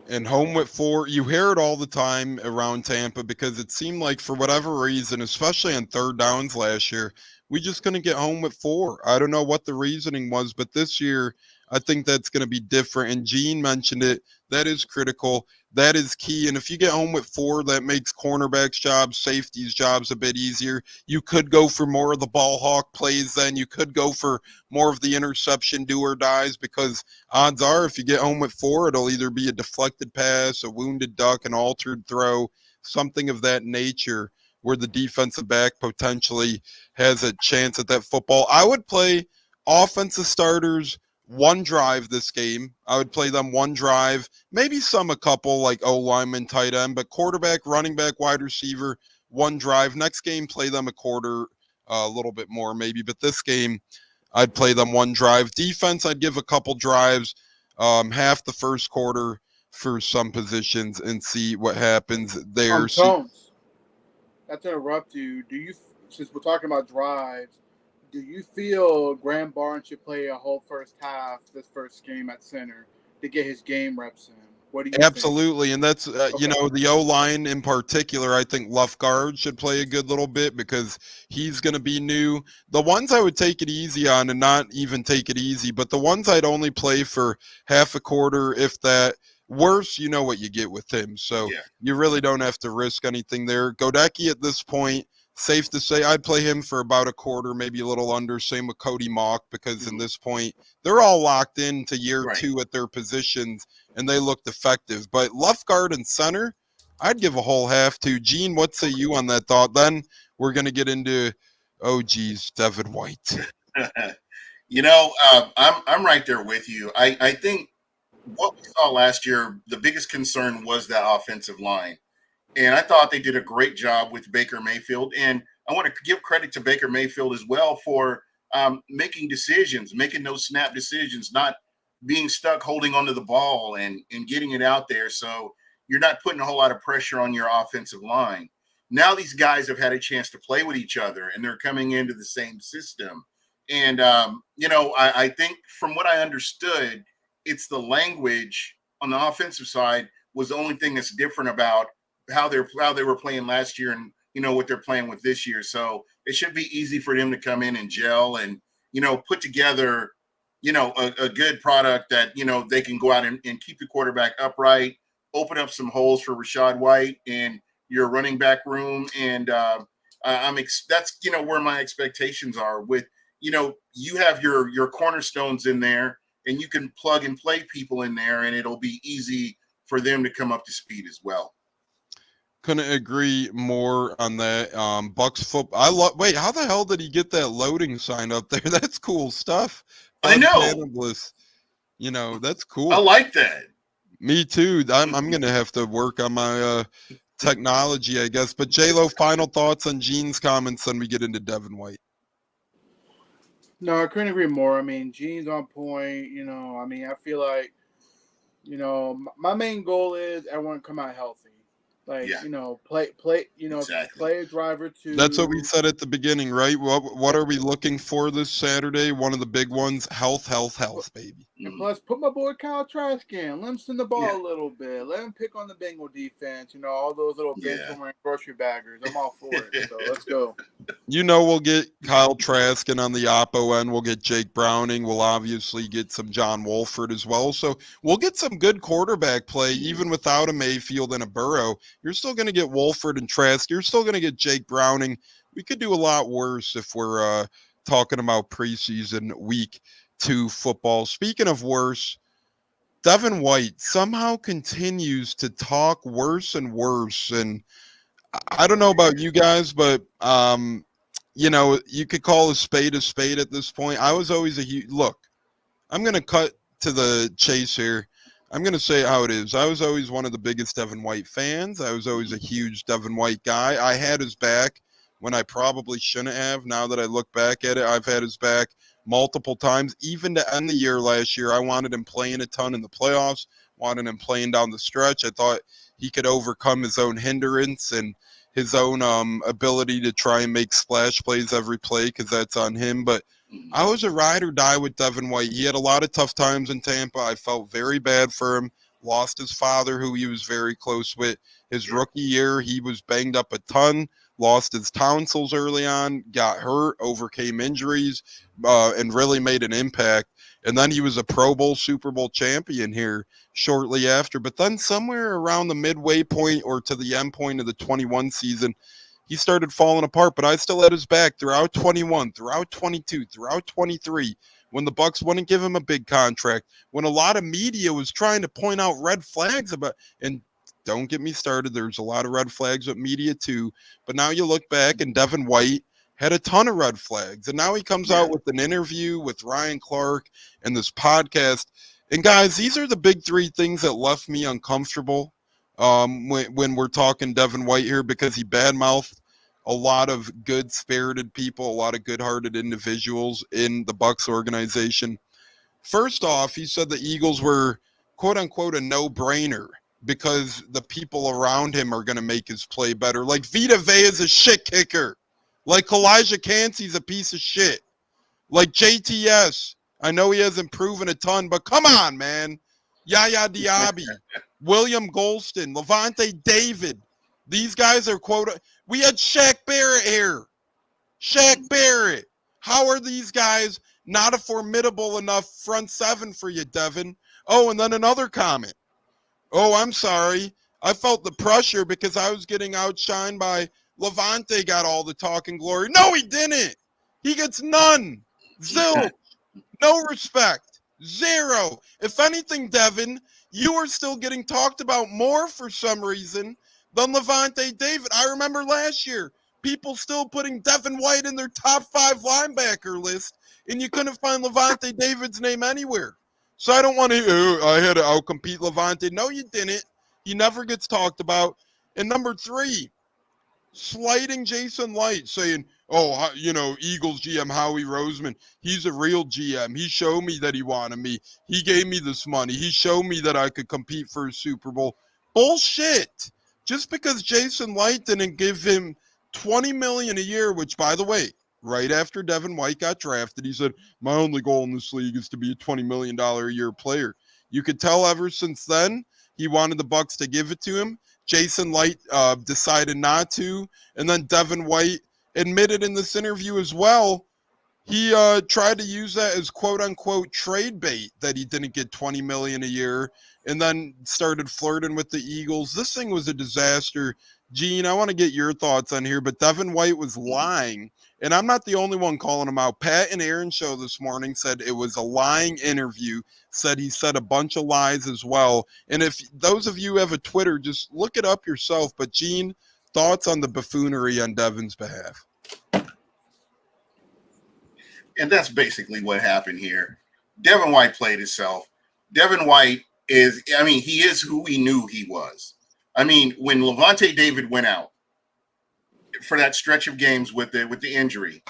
And home with 4, you hear it all the time around Tampa, because it seemed like for whatever reason, especially on 3rd downs last year, we just couldn't get home with 4. I don't know what the reasoning was, but this year, I think that's going to be different. And Gene mentioned it. That is critical. That is key. And if you get home with 4, that makes cornerbacks' jobs, safeties' jobs a bit easier. You could go for more of the ball hawk plays then. You could go for more of the interception do or dies, because odds are if you get home with 4, it'll either be a deflected pass, a wounded duck, an altered throw, something of that nature, where the defensive back potentially has a chance at that football. I would play offensive starters 1 drive this game. I would play them 1 drive, maybe a couple like O-lineman, tight end, but quarterback, running back, wide receiver, 1 drive. Next game, play them a quarter, a little bit more maybe, but this game, I'd play them 1 drive. Defense, I'd give a couple drives, half the first quarter for some positions, and see what happens there. Tones, not to interrupt you, since we're talking about drives, do you feel Graham Barnes should play a whole first half this first game at center to get his game reps in? What do you think? Absolutely, and that's Okay. the O-line in particular. I think left guard should play a good little bit because he's going to be new. The ones I would take it easy on, and not even take it easy, but the ones I'd only play for half a quarter, if that. Worse, you know what you get with him, so Yeah. you really don't have to risk anything there. Godecki at this point, safe to say, I'd play him for about a quarter, maybe a little under. Same with Cody Mock, because in this point, they're all locked into year Right. 2 at their positions, and they looked effective. But left guard and center, I'd give a whole half to. Gene, what say you on that thought? Then we're going to get into, oh, geez, Devin White. I'm right there with you. I think what we saw last year, the biggest concern was that offensive line. And I thought they did a great job with Baker Mayfield. And I want to give credit to Baker Mayfield as well for making decisions, making those snap decisions, not being stuck holding onto the ball and getting it out there. So you're not putting a whole lot of pressure on your offensive line. Now these guys have had a chance to play with each other, and they're coming into the same system. And, I think from what I understood, it's the language on the offensive side was the only thing that's different about how they were playing last year and, what they're playing with this year. So it should be easy for them to come in and gel and, put together, a good product that, they can go out and keep the quarterback upright, open up some holes for Rachaad White and your running back room. And that's, where my expectations are with, you have your cornerstones in there, and you can plug and play people in there, and it'll be easy for them to come up to speed as well. Couldn't agree more on that. Bucs football. Wait, how the hell did he get that loading sign up there? That's cool stuff. I know. That's cool. I like that. Me too. I'm gonna have to work on my technology, I guess. But J-Lo, final thoughts on Gene's comments, then we get into Devin White. No, I couldn't agree more. I mean, Gene's on point. I feel like, my main goal is everyone come out healthy. Like, play, Exactly. play a driver too. That's what we said at the beginning, right? What are we looking for this Saturday? One of the big ones, health, baby. And plus, put my boy Kyle Trask in. Let him spin the ball Yeah. a little bit. Let him pick on the Bengal defense. All those little bench warmer grocery baggers. I'm all for it. So let's go. We'll get Kyle Trask, and on the oppo end, we'll get Jake Browning. We'll obviously get some John Wolford as well. So we'll get some good quarterback play, even without a Mayfield and a Burrow. You're still going to get Wolford and Trask. You're still going to get Jake Browning. We could do a lot worse if we're talking about preseason week 2 football. Speaking of worse, Devin White somehow continues to talk worse and worse. And I don't know about you guys, but you could call a spade at this point. I was always look. I'm going to cut to the chase here. I'm going to say it how it is. I was always one of the biggest Devin White fans. I was always a huge Devin White guy. I had his back when I probably shouldn't have. Now that I look back at it, I've had his back multiple times. Even to end the year last year, I wanted him playing a ton in the playoffs, wanted him playing down the stretch. I thought he could overcome his own hindrance and his own ability to try and make splash plays every play, because that's on him. But I was a ride or die with Devin White. He had a lot of tough times in Tampa. I felt very bad for him. Lost his father, who he was very close with. His rookie year, he was banged up a ton. Lost his tonsils early on, got hurt, overcame injuries, and really made an impact. And then he was a Pro Bowl, Super Bowl champion here shortly after. But then somewhere around the midway point or to the end point of the 21 season, he started falling apart. But I still had his back throughout 21, throughout 22, throughout 23, when the Bucs wouldn't give him a big contract, when a lot of media was trying to point out red flags about, and don't get me started, there's a lot of red flags with media too. But now you look back, and Devin White had a ton of red flags. And now he comes out with an interview with Ryan Clark and this podcast. And guys, these are the big 3 things that left me uncomfortable when we're talking Devin White here, because he badmouthed a lot of good-spirited people, a lot of good-hearted individuals in the Bucs organization. First off, he said the Eagles were, quote-unquote, a no-brainer because the people around him are going to make his play better. Like Vita Vea is a shit kicker. Like Elijah Cansey's a piece of shit. Like JTS, I know he hasn't proven a ton, but come on, man. Yaya Diaby, William Golston, Levante David. These guys are we had Shaq Barrett here. Shaq Barrett. How are these guys not a formidable enough front seven for you, Devin? Oh, and then another comment. Oh, I'm sorry. I felt the pressure because I was getting outshined by Levante got all the talking glory. No, he didn't. He gets none. Zilch. No respect. Zero. If anything, Devin, you are still getting talked about more for some reason than Levante David. I remember last year, people still putting Devin White in their top 5 linebacker list, and you couldn't find Levante David's name anywhere. So I don't want to, I had to outcompete Levante. No, you didn't. He never gets talked about. And number 3, slighting Jason Light, saying, oh, Eagles GM Howie Roseman, he's a real GM. He showed me that he wanted me. He gave me this money. He showed me that I could compete for a Super Bowl. Bullshit. Just because Jason Light didn't give him $20 million a year, which, by the way, right after Devin White got drafted, he said, my only goal in this league is to be a $20 million a year player. You could tell ever since then he wanted the Bucs to give it to him. Jason Light decided not to. And then Devin White admitted in this interview as well, he tried to use that as quote-unquote trade bait, that he didn't get $20 million a year, and then started flirting with the Eagles. This thing was a disaster. Gene, I want to get your thoughts on here, but Devin White was lying, and I'm not the only one calling him out. Pat and Aaron show this morning said it was a lying interview, said he said a bunch of lies as well. And if those of you have a Twitter, just look it up yourself. But Gene, thoughts on the buffoonery on Devin's behalf? And that's basically what happened here. Devin White played himself. Devin White he is who we knew he was. I mean, when Levante David went out for that stretch of games with the injury,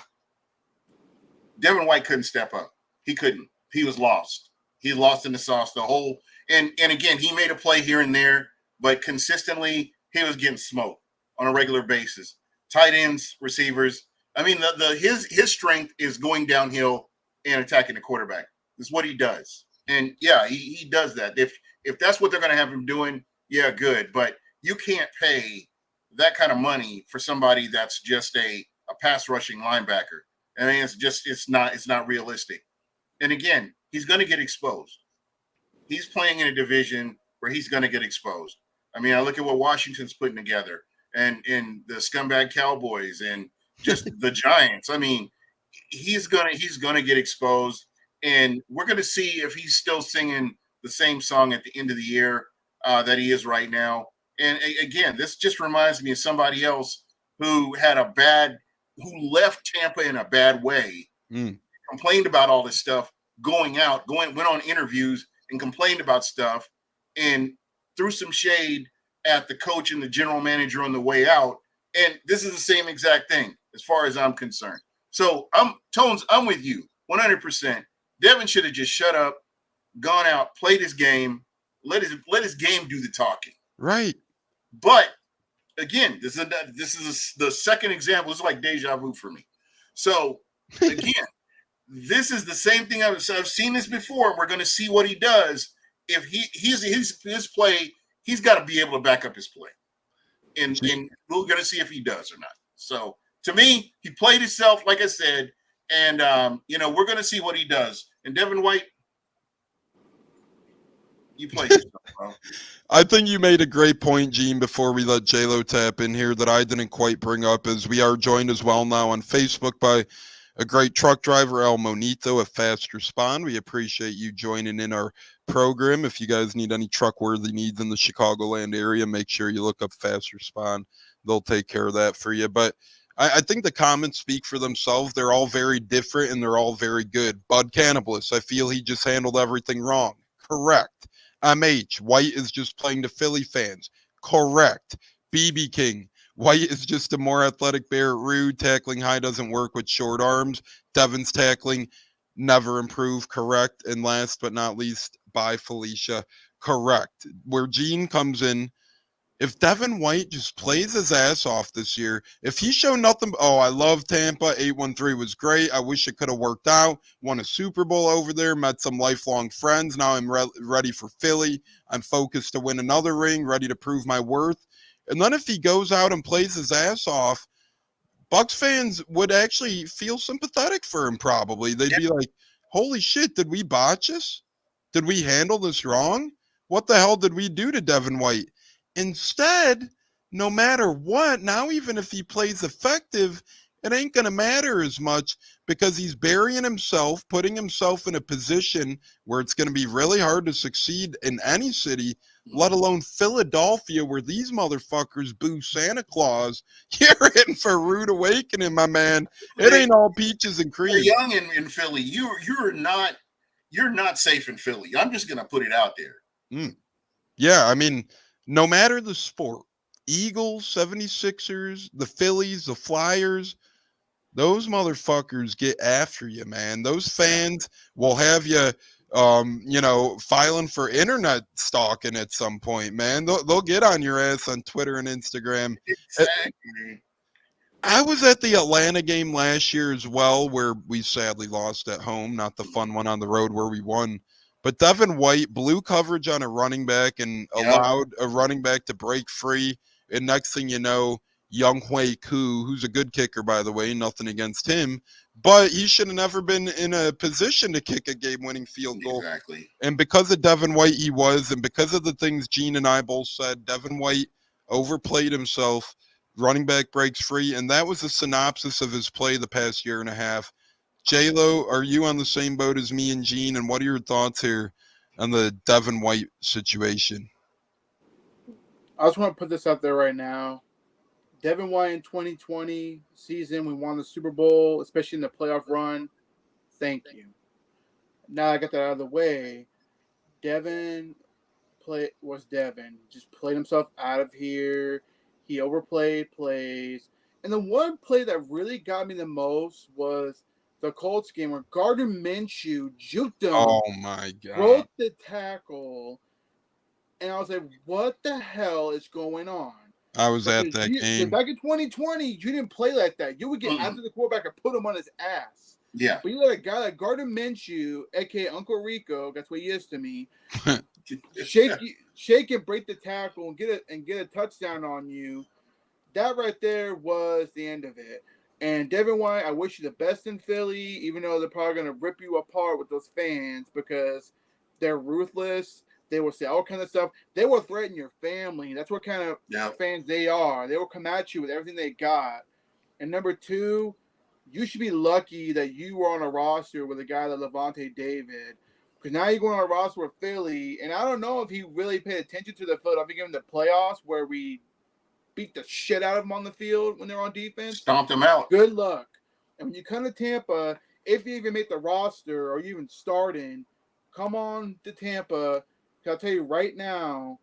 Devin White couldn't step up. He couldn't. He was lost. He lost in the sauce the whole. And again, he made a play here and there, but consistently he was getting smoked on a regular basis. Tight ends, receivers. I mean, his strength is going downhill and attacking the quarterback. That's what he does. And yeah, he does that. If that's what they're going to have him doing, yeah, good. But you can't pay that kind of money for somebody that's just a pass rushing linebacker. I mean, it's not realistic. And again, he's going to get exposed. He's playing in a division where he's going to get exposed. I mean, I look at what Washington's putting together and the scumbag Cowboys and just the Giants. I mean, he's gonna get exposed, and we're gonna see if he's still singing the same song at the end of the year that he is right now. And again, this just reminds me of somebody else who left Tampa in a bad way, complained about all this stuff, went on interviews and complained about stuff, and threw some shade at the coach and the general manager on the way out. And this is the same exact thing as far as I'm concerned. So I'm with you 100%. Devin should have just shut up, gone out, played his game, let his game do the talking. Right. But again, this is the second example. It's like deja vu for me. So again, this is the same thing. I've seen this before. We're going to see what he does. If his play, he's got to be able to back up his play. And we're going to see if he does or not. So to me, he played himself, like I said, and we're going to see what he does. And Devin White, you played yourself, bro. I think you made a great point, Gene, before we let J-Lo tap in here that I didn't quite bring up, as we are joined as well now on Facebook by a great truck driver, El Monito, of Fast Respond. We appreciate you joining in our program. If you guys need any truck-worthy needs in the Chicagoland area, make sure you look up Fast Respond. They'll take care of that for you. But I think the comments speak for themselves. They're all very different, and they're all very good. Bud Cannibalist, I feel he just handled everything wrong. Correct. MH, White is just playing to Philly fans. Correct. BB King, White is just a more athletic Barrett Rude. Tackling high doesn't work with short arms. Devin's tackling never improve. Correct. And last but not least, by Felicia. Correct. Where Gene comes in, if Devin White just plays his ass off this year, if he showed nothing, I love Tampa. 8-1-3 was great. I wish it could have worked out. Won a Super Bowl over there, met some lifelong friends. Now I'm ready for Philly. I'm focused to win another ring, ready to prove my worth. And then if he goes out and plays his ass off, Bucs fans would actually feel sympathetic for him probably. They'd be like, holy shit, did we botch this? Did we handle this wrong? What the hell did we do to Devin White? Instead, no matter what, now even if he plays effective, it ain't going to matter as much because he's burying himself, putting himself in a position where it's going to be really hard to succeed in any city, let alone Philadelphia, where these motherfuckers boo Santa Claus. You're in for a rude awakening, my man. It ain't all peaches and cream. You're young in Philly. You're not safe in Philly. I'm just going to put it out there. Yeah, I mean, no matter the sport, Eagles, 76ers, the Phillies, the Flyers, those motherfuckers get after you, man. Those fans will have you, filing for internet stalking at some point, man. They'll get on your ass on Twitter and Instagram. Exactly. I was at the Atlanta game last year as well, where we sadly lost at home, not the fun one on the road where we won. But Devin White blew coverage on a running back and allowed a running back to break free. And next thing you know, Young Hui Koo, who's a good kicker, by the way, nothing against him, but he should have never been in a position to kick a game-winning field goal. Exactly. And because of Devin White, he was, and because of the things Gene and I both said, Devin White overplayed himself. Running back breaks free, and that was a synopsis of his play the past year and a half. J-Lo, are you on the same boat as me and Gene, and what are your thoughts here on the Devin White situation? I just want to put this out there right now. Devin White in 2020 season, we won the Super Bowl, especially in the playoff run. Thank you. Now I got that out of the way. Devin was Devin. Just played himself out of here. He overplayed plays. And the one play that really got me the most was the Colts game where Gardner Minshew juked him. Oh, my God. Broke the tackle. And I was like, what the hell is going on? I was at that game. Back in 2020, you didn't play like that. You would get after the quarterback and put him on his ass. Yeah. But you let a guy like Gardner Minshew, a.k.a. Uncle Rico, that's what he is to me, shake and break the tackle and get a touchdown on you. That right there was the end of it. And Devin White, I wish you the best in Philly, even though they're probably going to rip you apart with those fans because they're ruthless. They will say all kinds of stuff. They will threaten your family. That's what kind of fans they are. They will come at you with everything they got. And number two, you should be lucky that you were on a roster with a guy like Levante David. Because now you're going on a roster with Philly. And I don't know if he really paid attention to the Philadelphia game in the playoffs where we beat the shit out of them on the field when they're on defense. Stomped them out. Good luck. And when you come to Tampa, if you even make the roster or you even starting, come on to Tampa. I'll tell you right now,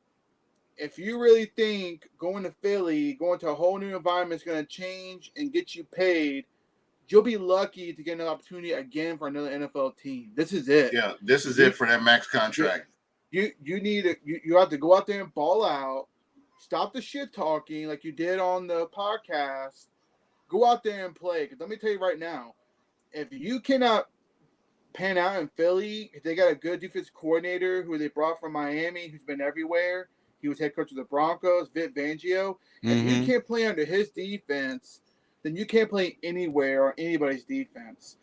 if you really think going to Philly, going to a whole new environment is going to change and get you paid, you'll be lucky to get an opportunity again for another NFL team. This is it. Yeah, this is it for that max contract. You have to go out there and ball out. Stop the shit talking like you did on the podcast. Go out there and play. Because let me tell you right now, if you cannot pan out in Philly, they got a good defense coordinator who they brought from Miami, who's been everywhere. He was head coach of the Broncos, Vic Fangio. If you can't play under his defense, then you can't play anywhere or anybody's defense.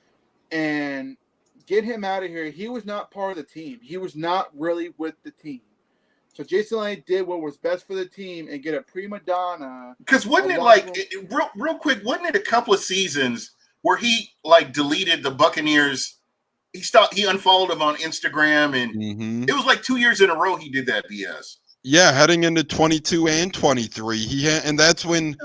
And get him out of here. He was not part of the team. He was not really with the team. So Jason Lane did what was best for the team and get a prima donna. Because wasn't it real quick, wasn't it a couple of seasons where he deleted the Buccaneers? He unfollowed them on Instagram, and it was like 2 years in a row he did that BS. Yeah, heading into 22 and 23. And that's when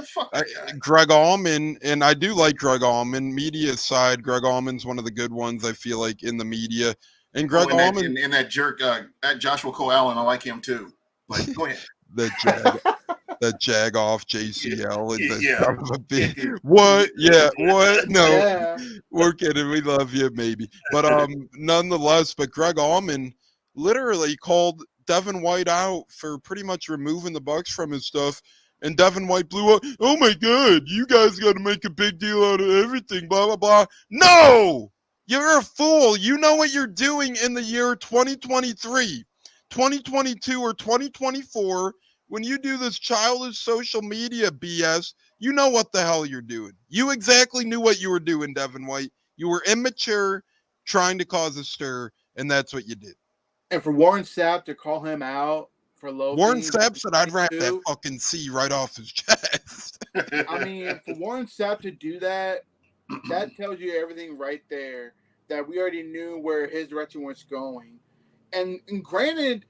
Greg Allman, and I do like Greg Allman, media side, Greg Allman's one of the good ones, I feel like, in the media. And Greg Allman. And that jerk, that Joshua Cole Allen, I like him too. But go ahead. That jag-off JCL. What? Yeah, what? No, we're kidding. We love you, maybe. But nonetheless, but Greg Allman literally called Devin White out for pretty much removing the Bucs from his stuff. And Devin White blew up. Oh my God, you guys got to make a big deal out of everything, blah, blah, blah. No! You're a fool. You know what you're doing in the year 2023, 2022, or 2024 when you do this childish social media BS. You know what the hell you're doing. You exactly knew what you were doing, Devin White. You were immature, trying to cause a stir, and that's what you did. And for Warren Sapp to call him out for loafing. Warren Sapp said I'd rap that fucking C right off his chest. I mean, for Warren Sapp to do that, that tells you everything right there. That we already knew where his direction was going. And granted,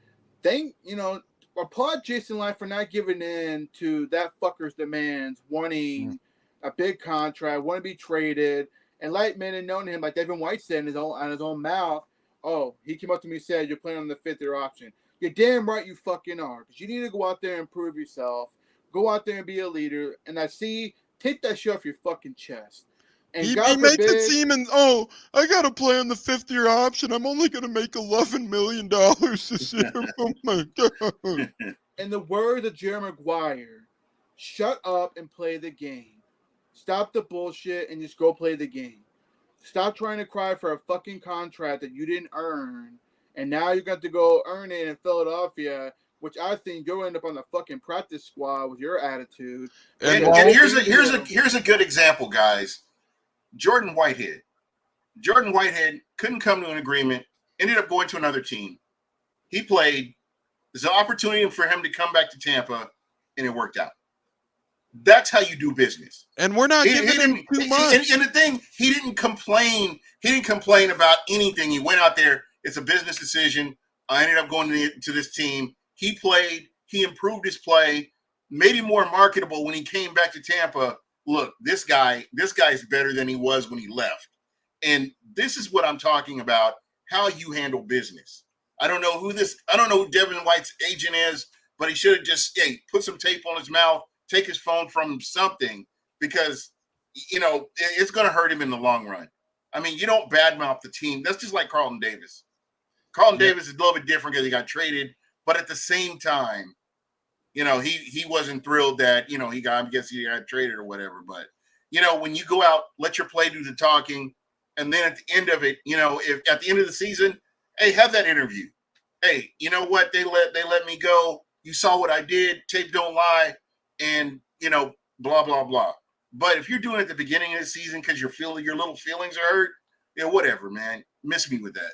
applaud Jason Light for not giving in to that fucker's demands, wanting a big contract, want to be traded. And Light made it known to him, like Devin White said in his own mouth, oh, he came up to me and said, you're playing on the fifth-year option. You're damn right you fucking are. Because you need to go out there and prove yourself. Go out there and be a leader. And take that shit off your fucking chest. And he makes it seem, I got to play on the fifth-year option. I'm only going to make $11 million this year. Oh, my God. In the words of Jerry Maguire, shut up and play the game. Stop the bullshit and just go play the game. Stop trying to cry for a fucking contract that you didn't earn, and now you got to go earn it in Philadelphia, which I think you'll end up on the fucking practice squad with your attitude. And here's a good example, guys. Jordan Whitehead couldn't come to an agreement, ended up going to another team. He played. There's an opportunity for him to come back to Tampa, and it worked out. That's how you do business. And we're not giving him too much. And the thing, he didn't complain. He didn't complain about anything. He went out there. It's a business decision. I ended up going to this team. He played. He improved his play, made him more marketable when he came back to Tampa. Look, this guy's better than he was when he left. And this is what I'm talking about, how you handle business. I don't know who Devin White's agent is, but he should have just, put some tape on his mouth, take his phone from him, something, because, it's going to hurt him in the long run. I mean, you don't badmouth the team. That's just like Carlton Davis. Davis is a little bit different because he got traded, but at the same time, he wasn't thrilled that, I guess he got traded or whatever. But, when you go out, let your play do the talking, and then at the end of it, if at the end of the season, hey, have that interview. Hey, you know what? They let me go. You saw what I did. Tape don't lie. And, blah, blah, blah. But if you're doing it at the beginning of the season because your little feelings are hurt, whatever, man. Miss me with that.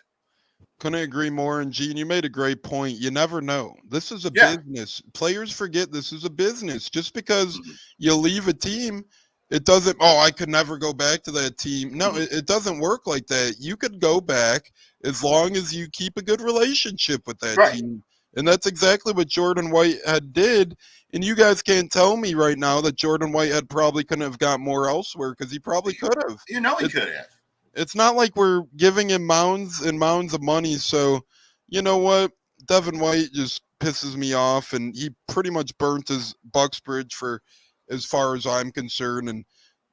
Couldn't agree more. And Gene, you made a great point. You never know. This is a business. Players forget this is a business. Just because you leave a team, it doesn't, I could never go back to that team. No, it doesn't work like that. You could go back as long as you keep a good relationship with that team. And that's exactly what Jordan Whitehead did. And you guys can't tell me right now that Jordan Whitehead probably couldn't have got more elsewhere, because he probably could have. He could have. It's not like we're giving him mounds and mounds of money. So, you know what? Devin White just pisses me off, and he pretty much burnt his Bucs bridge for as far as I'm concerned. And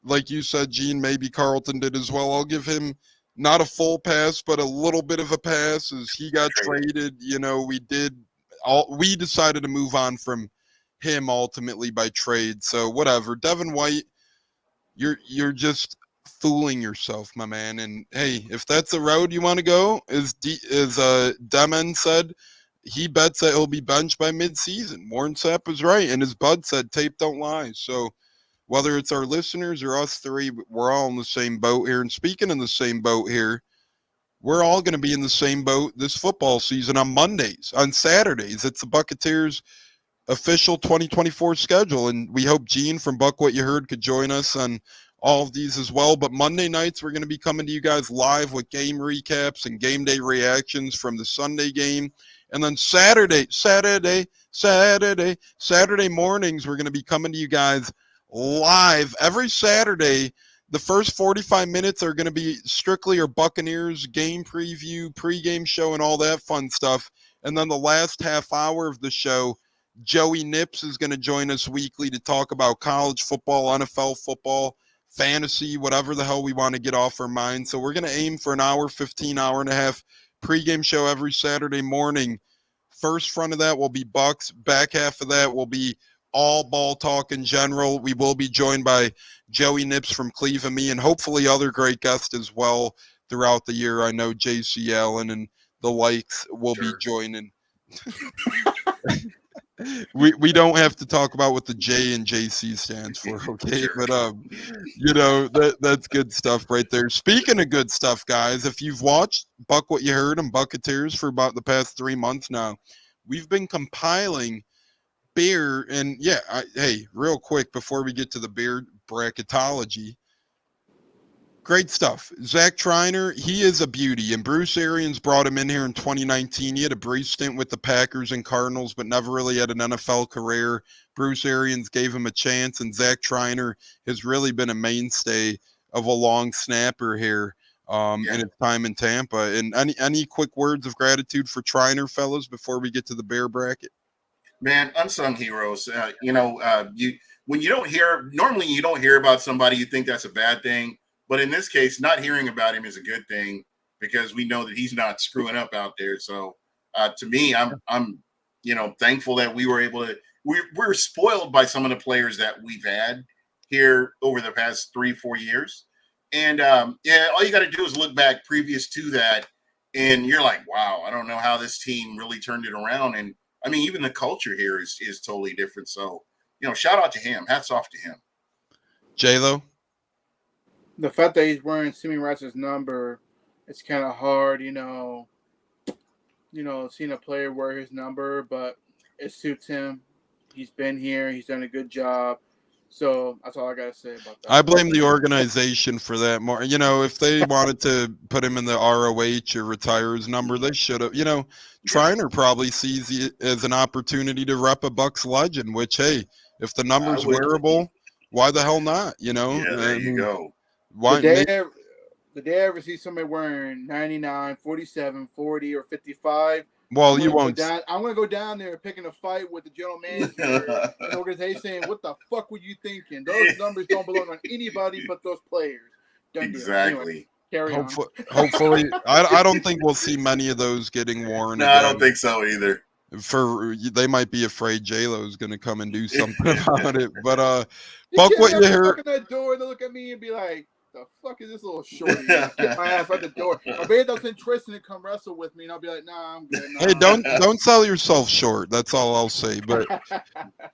like you said, Gene, maybe Carlton did as well. I'll give him not a full pass, but a little bit of a pass as he got traded. We decided to move on from him ultimately by trade. So whatever. Devin White, you're just fooling yourself, my man. And hey, if that's the road you want to go, as Devin said, he bets that he'll be benched by midseason. Warren Sapp was right, and his bud said tape don't lie. So whether it's our listeners or us three, we're all in the same boat here. And speaking in the same boat here, we're all going to be in the same boat this football season on Mondays. On Saturdays, it's the Buccateers official 2024 schedule. And we hope Gene from Buck What You Heard could join us on all of these as well. But Monday nights, we're going to be coming to you guys live with game recaps and game day reactions from the Sunday game. And then Saturday mornings, we're going to be coming to you guys live every Saturday. The first 45 minutes are going to be strictly our Buccaneers game preview, pregame show, and all that fun stuff. And then the last half hour of the show, Joey Nips is going to join us weekly to talk about college football, NFL football, fantasy, whatever the hell we want to get off our mind. So we're going to aim for an hour, 15, hour and a half pregame show every Saturday morning First front of that will be Bucks. Back half of that will be all ball talk in general. We will be joined by Joey Nips from Cleve and me, and hopefully other great guests as well throughout the year. I know JC Allen and the likes will be joining. We don't have to talk about what the J and JC stands for, okay? Sure. But that's good stuff right there. Speaking of good stuff, guys, if you've watched Buck What You Heard and Buccateers for about the past 3 months now, we've been compiling beer and hey, real quick before we get to the beer bracketology. Great stuff. Zach Triner, he is a beauty. And Bruce Arians brought him in here in 2019. He had a brief stint with the Packers and Cardinals, but never really had an NFL career. Bruce Arians gave him a chance, and Zach Triner has really been a mainstay of a long snapper here in his time in Tampa. And any quick words of gratitude for Triner, fellas, before we get to the bear bracket? Man, unsung heroes. When you don't hear, normally you don't hear about somebody, you think that's a bad thing. But in this case, not hearing about him is a good thing because we know that he's not screwing up out there. So to me, I'm thankful that we were able to. We're spoiled by some of the players that we've had here over the past 3-4 years, and all you got to do is look back previous to that, and you're like, wow, I don't know how this team really turned it around. And I mean, even the culture here is totally different. So shout out to him. Hats off to him. J-Lo? The fact that he's wearing Simi Ratcher's number, it's kind of hard, seeing a player wear his number, but it suits him. He's been here. He's done a good job. So that's all I got to say about that. I blame the organization for that more. If they wanted to put him in the ROH or retire his number, they should have. Triner probably sees it as an opportunity to rep a Bucs legend, which, hey, if the number's wearable, why the hell not? Yeah, there you go. The day I ever see somebody wearing 99, 47, 40, or 55, well, you won't. I'm going to go down there picking a fight with the general manager and the organization saying, what the fuck were you thinking? Those numbers don't belong on anybody but those players. Exactly. Anyway, carry on. Hopefully, I don't think we'll see many of those getting worn. No, I don't think so either. They might be afraid J-Lo is going to come and do something about it. But Buck, what you heard? Look at that door and look at me and be like, the fuck is this little shorty? Get my ass out the door. Or maybe that's interesting to come wrestle with me, and I'll be like, nah, I'm good. Nah, hey, don't sell yourself short. That's all I'll say. But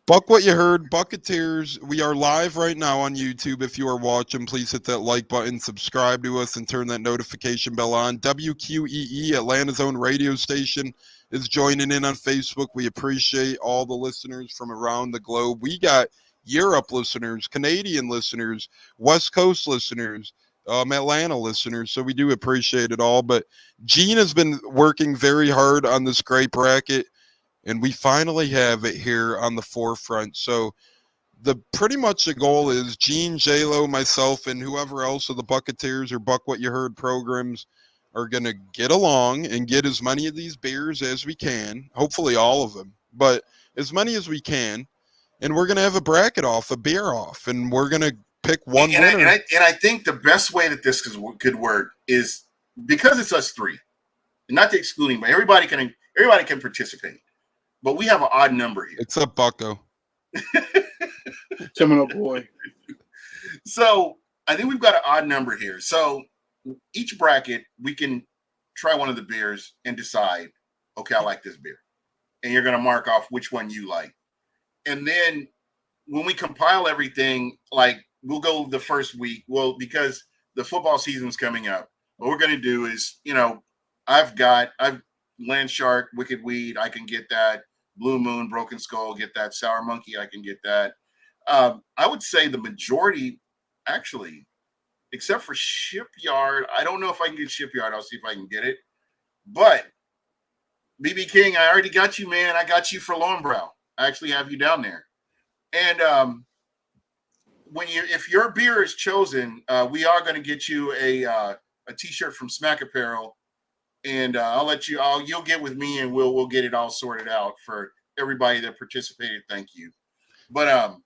Buck, what you heard, Buccateers. We are live right now on YouTube. If you are watching, please hit that like button, subscribe to us, and turn that notification bell on. WQEE, Atlanta's own radio station, is joining in on Facebook. We appreciate all the listeners from around the globe. We got Europe listeners, Canadian listeners, West Coast listeners, Atlanta listeners. So we do appreciate it all. But Gene has been working very hard on this great bracket, and we finally have it here on the forefront. So pretty much the goal is Gene, J-Lo, myself, and whoever else of the Buccateers or Buck What You Heard programs are going to get along and get as many of these beers as we can. Hopefully all of them, but as many as we can. And we're going to have a bracket off, a beer off, and we're going to pick one winner. I think the best way that this could work is because it's us three, not to excluding, but everybody can participate. But we have an odd number here. Except Bucko. Seminole boy. So I think we've got an odd number here. So each bracket, we can try one of the beers and decide, okay, I like this beer. And you're going to mark off which one you like. And then when we compile everything, like we'll go the first week. Well, because the football season's coming up, what we're going to do is, I've Land Shark, Wicked Weed. I can get that. Blue Moon, Broken Skull, get that. Sour Monkey, I can get that. I would say the majority, actually, except for Shipyard. I don't know if I can get Shipyard. I'll see if I can get it. But BB King, I already got you, man. I got you for Lowenbrow. I actually have you down there. And if your beer is chosen, we are going to get you a T-shirt from Smack Apparel, and you'll get with me, and we'll get it all sorted out for everybody that participated. Thank you. But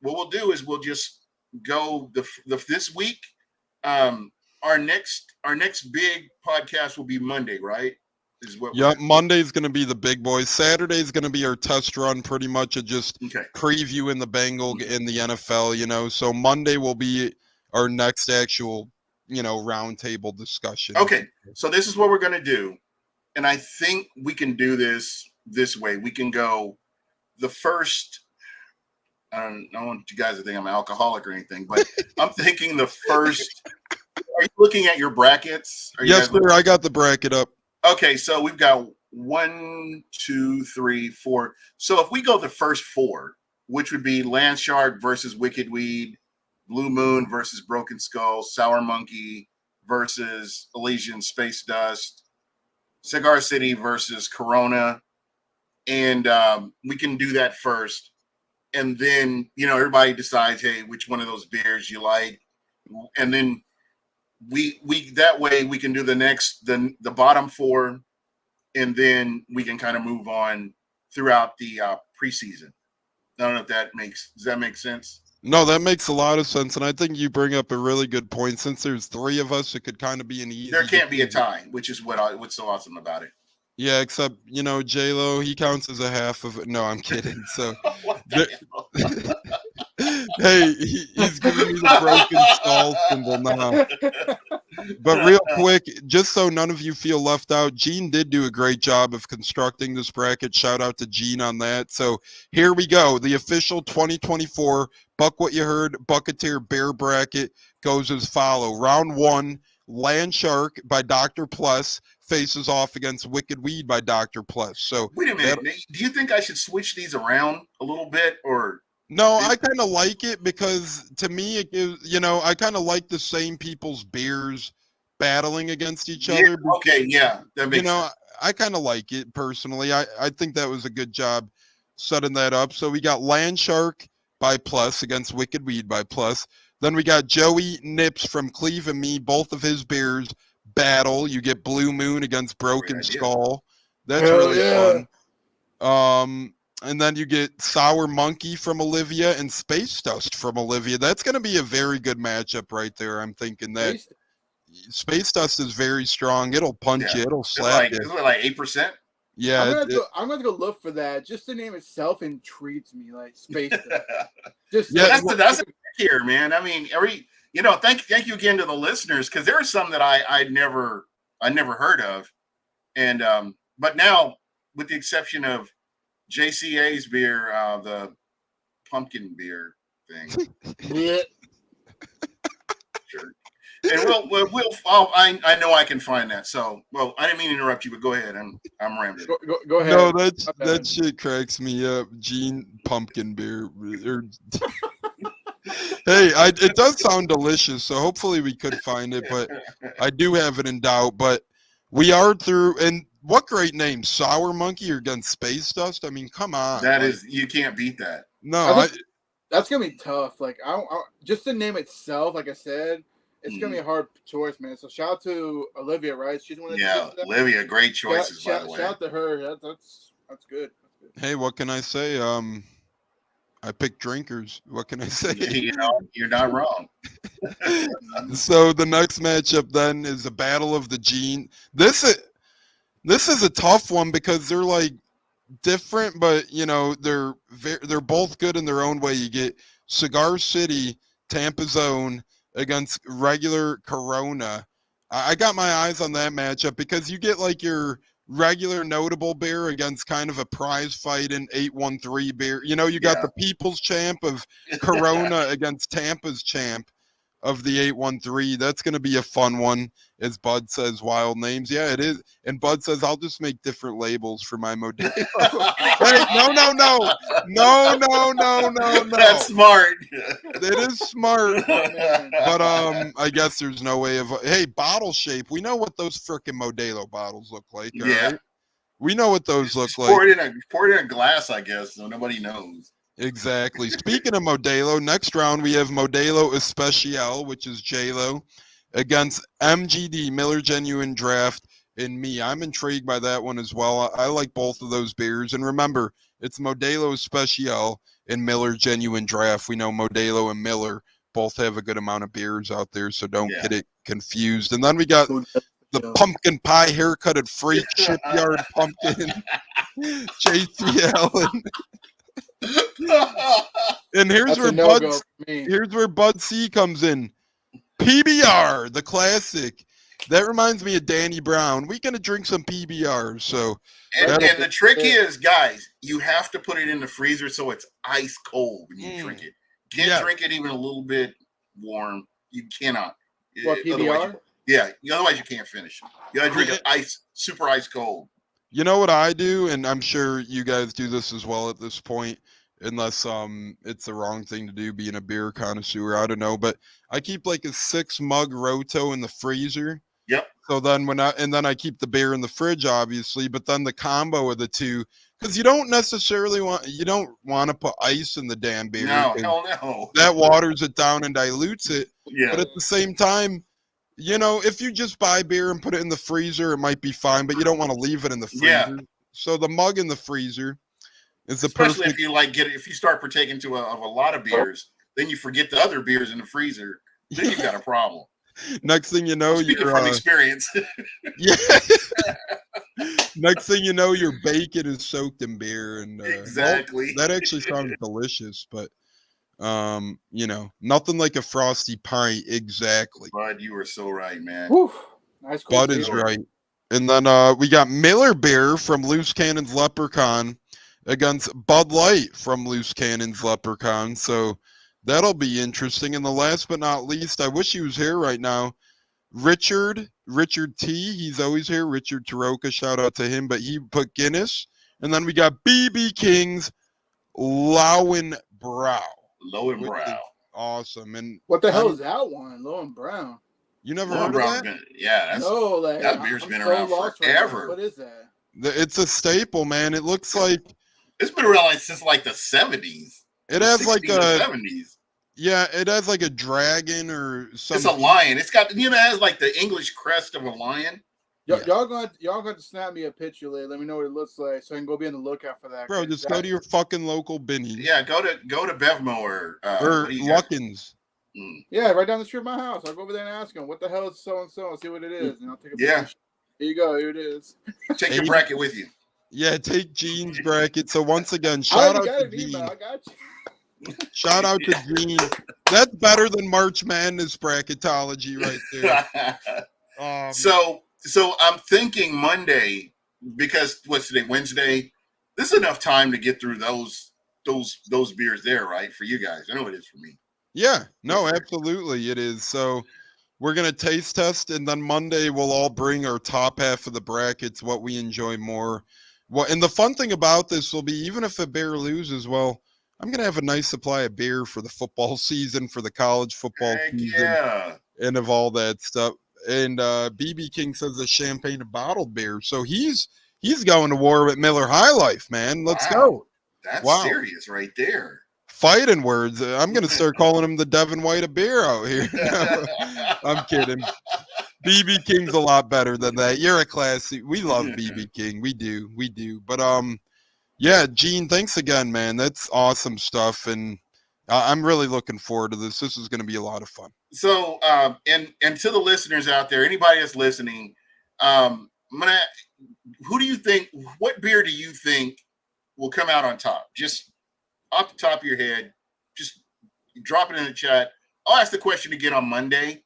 what we'll do is we'll just go this week. Our next big podcast will be Monday, right? is what. Yep, Monday's going to be the big boys. Saturday's going to be our test run, pretty much, of just previewing the Bengal in the NFL. You know, so Monday will be our next actual, roundtable discussion. Okay, so this is what we're going to do, and I think we can do this way. We can go the first. I don't want you guys to think I'm an alcoholic or anything, but I'm thinking the first. Are you looking at your brackets? Yes, sir. I got the bracket up. Okay, so we've got 1, 2, 3, 4. So if we go the first 4, which would be Land Shark versus Wicked Weed, Blue Moon versus Broken Skull, Sour Monkey versus Elysian Space Dust, Cigar City versus Corona, and we can do that first. And then, everybody decides, hey, which one of those beers you like. And then we that way we can do the bottom 4, and then we can kind of move on throughout the preseason. I don't know if does that make sense? No, that makes a lot of sense. And I think you bring up a really good point. Since there's 3 of us, it could kind of be an easy. There can't be a tie, which is what's so awesome about it. Yeah, except, J-Lo, he counts as a half of it. No, I'm kidding. So, hey, he's giving me the broken skull symbol now. But real quick, just so none of you feel left out, Gene did do a great job of constructing this bracket. Shout out to Gene on that. So here we go. The official 2024 Buck What You Heard Buccateer Bear bracket goes as follow. Round 1, Land Shark by Dr. Plus faces off against Wicked Weed by Dr. Plus. So wait a minute. Do you think I should switch these around a little bit, or? No, I kind of like it because to me it gives, I kind of like the same people's beers battling against each other. Okay, yeah. That makes sense. I kind of like it personally. I think that was a good job setting that up. So we got Land Shark by Plus against Wicked Weed by Plus. Then we got Joey Nips from Cleve and me, both of his beers battle. You get Blue Moon against Broken Skull. That's really fun. And then you get Sour Monkey from Olivia and Space Dust from Olivia. That's going to be a very good matchup right there. I'm thinking that Space Dust is very strong. It'll punch you. It'll slap you. Is it like 8%? Yeah. I'm going to go look for that. Just the name itself intrigues me, like Space Dust. That's here, man. I mean, thank you again to the listeners, because there are some that I never heard of. And but now, with the exception of JCA's beer, the pumpkin beer thing. Yeah. Sure. And I know I can find that. So, I didn't mean to interrupt you, but go ahead. I'm rambling. Go ahead. No, that shit cracks me up. Gene, pumpkin beer. Hey, it does sound delicious, so hopefully we could find it, but I do have it in doubt. But we are through, and what great name, Sour Monkey against Space Dust? I mean, come on. You can't beat that. No, that's gonna be tough. Like, just the name itself, like I said, it's gonna be a hard choice, man. So shout out to Olivia, right? She's one of the Olivia, great choices, by the way. Shout out to her. That's good. Hey, what can I say? I picked drinkers. What can I say? You're not wrong. So the next matchup then is the Battle of the Gene. This is a tough one because they're like different, but they're both good in their own way. You get Cigar City, Tampa's own against regular Corona. I got my eyes on that matchup because you get like your regular notable beer against kind of a prize fight in 813 beer. You got the people's champ of Corona against Tampa's champ of the 813. That's going to be a fun one, as Bud says, wild names. Yeah, it is. And Bud says, I'll just make different labels for my Modelo. Hey, no. That's smart. It is smart. But I guess there's no way of, hey, bottle shape. We know what those frickin' Modelo bottles look like. Yeah. Right? We know what those look like. Pour it in a glass, I guess, so nobody knows. Exactly. Speaking of Modelo, next round we have Modelo Especial, which is J-Lo, against MGD, Miller Genuine Draft, and me. I'm intrigued by that one as well. I like both of those beers. And remember, it's Modelo Especial and Miller Genuine Draft. We know Modelo and Miller both have a good amount of beers out there, so don't get it confused. And then we got the pumpkin pie haircutted freight shipyard pumpkin, J.C. Allen. And here's where Bud C comes in. PBR, the classic. That reminds me of Danny Brown. We're gonna drink some PBR. So, and the trick is, guys, you have to put it in the freezer so it's ice cold when you drink it. Can't drink it even a little bit warm. You cannot. What, PBR? Otherwise you can't finish it. You gotta drink it super ice cold. You know what I do, and I'm sure you guys do this as well at this point, unless it's the wrong thing to do being a beer connoisseur. I don't know, but I keep like a 6-mug Roto in the freezer. Yep. So then then I keep the beer in the fridge, obviously, but then the combo of the two, because you don't want to put ice in the damn beer. No, hell no. That waters it down and dilutes it. Yeah. But at the same time, if you just buy beer and put it in the freezer, it might be fine, but you don't want to leave it in the freezer. Yeah. So the mug in the freezer is the Especially perfect. if you start partaking of a lot of beers, then you forget the other beers in the freezer. Then you've got a problem. Next thing you know, Speaking from experience. Yeah. Next thing you know, your bacon is soaked in beer, and exactly. That actually sounds delicious, but nothing like a frosty pint. Exactly. Bud, you were so right, man. Whew. Nice. Bud is right. And then we got Miller Beer from Loose Cannon's Leprechaun against Bud Light from Loose Cannon's Leprechaun. So that'll be interesting. And the last but not least, I wish he was here right now. Richard T. He's always here. Richard Taroka, shout out to him. But he put Guinness. And then we got BB King's Lowenbrow. Lowenbrow. Awesome. And what the hell is that one? Lowenbrow. You never heard of that? Yeah. That beer's been around forever. What is that? It's a staple, man. It looks like it's been around since like the 70s. It has like a 70s. Yeah, it has like a dragon or something. It's a lion. It's got it has like the English crest of a lion. Y'all going to snap me a picture later. Let me know what it looks like so I can go be on the lookout for that. Bro, just go to your fucking local Binny. Yeah, go to Bevmo or Luckins. Yeah, right down the street of my house. I'll go over there and ask them, what the hell is so and so? See what it is, and I'll take a picture. Here you go. Here it is. Take your bracket with you. Yeah, take Gene's bracket. So once again, shout out to Gene. I got you. Shout out to Gene. That's better than March Madness bracketology right there. So I'm thinking Monday, because what's today? Wednesday. This is enough time to get through those beers there, right? For you guys. I know it is for me. Yeah, no, absolutely it is. So we're going to taste test, and then Monday we'll all bring our top half of the brackets, what we enjoy more. And the fun thing about this will be, even if a bear loses, well, I'm going to have a nice supply of beer for the football season, for the college football season, and of all that stuff. And BB King says the champagne and bottled beer. So he's going to war with Miller High Life, man. Let's go. That's serious right there. Fighting words. I'm going to start calling him the Devin White of beer out here. I'm kidding. BB King's a lot better than that. You're a classy. We love BB King. We do. But yeah, Gene, thanks again, man. That's awesome stuff, and I'm really looking forward to this. This is going to be a lot of fun. So, and to the listeners out there, anybody that's listening, who do you think? What beer do you think will come out on top? Just off the top of your head, just drop it in the chat. I'll ask the question again on Monday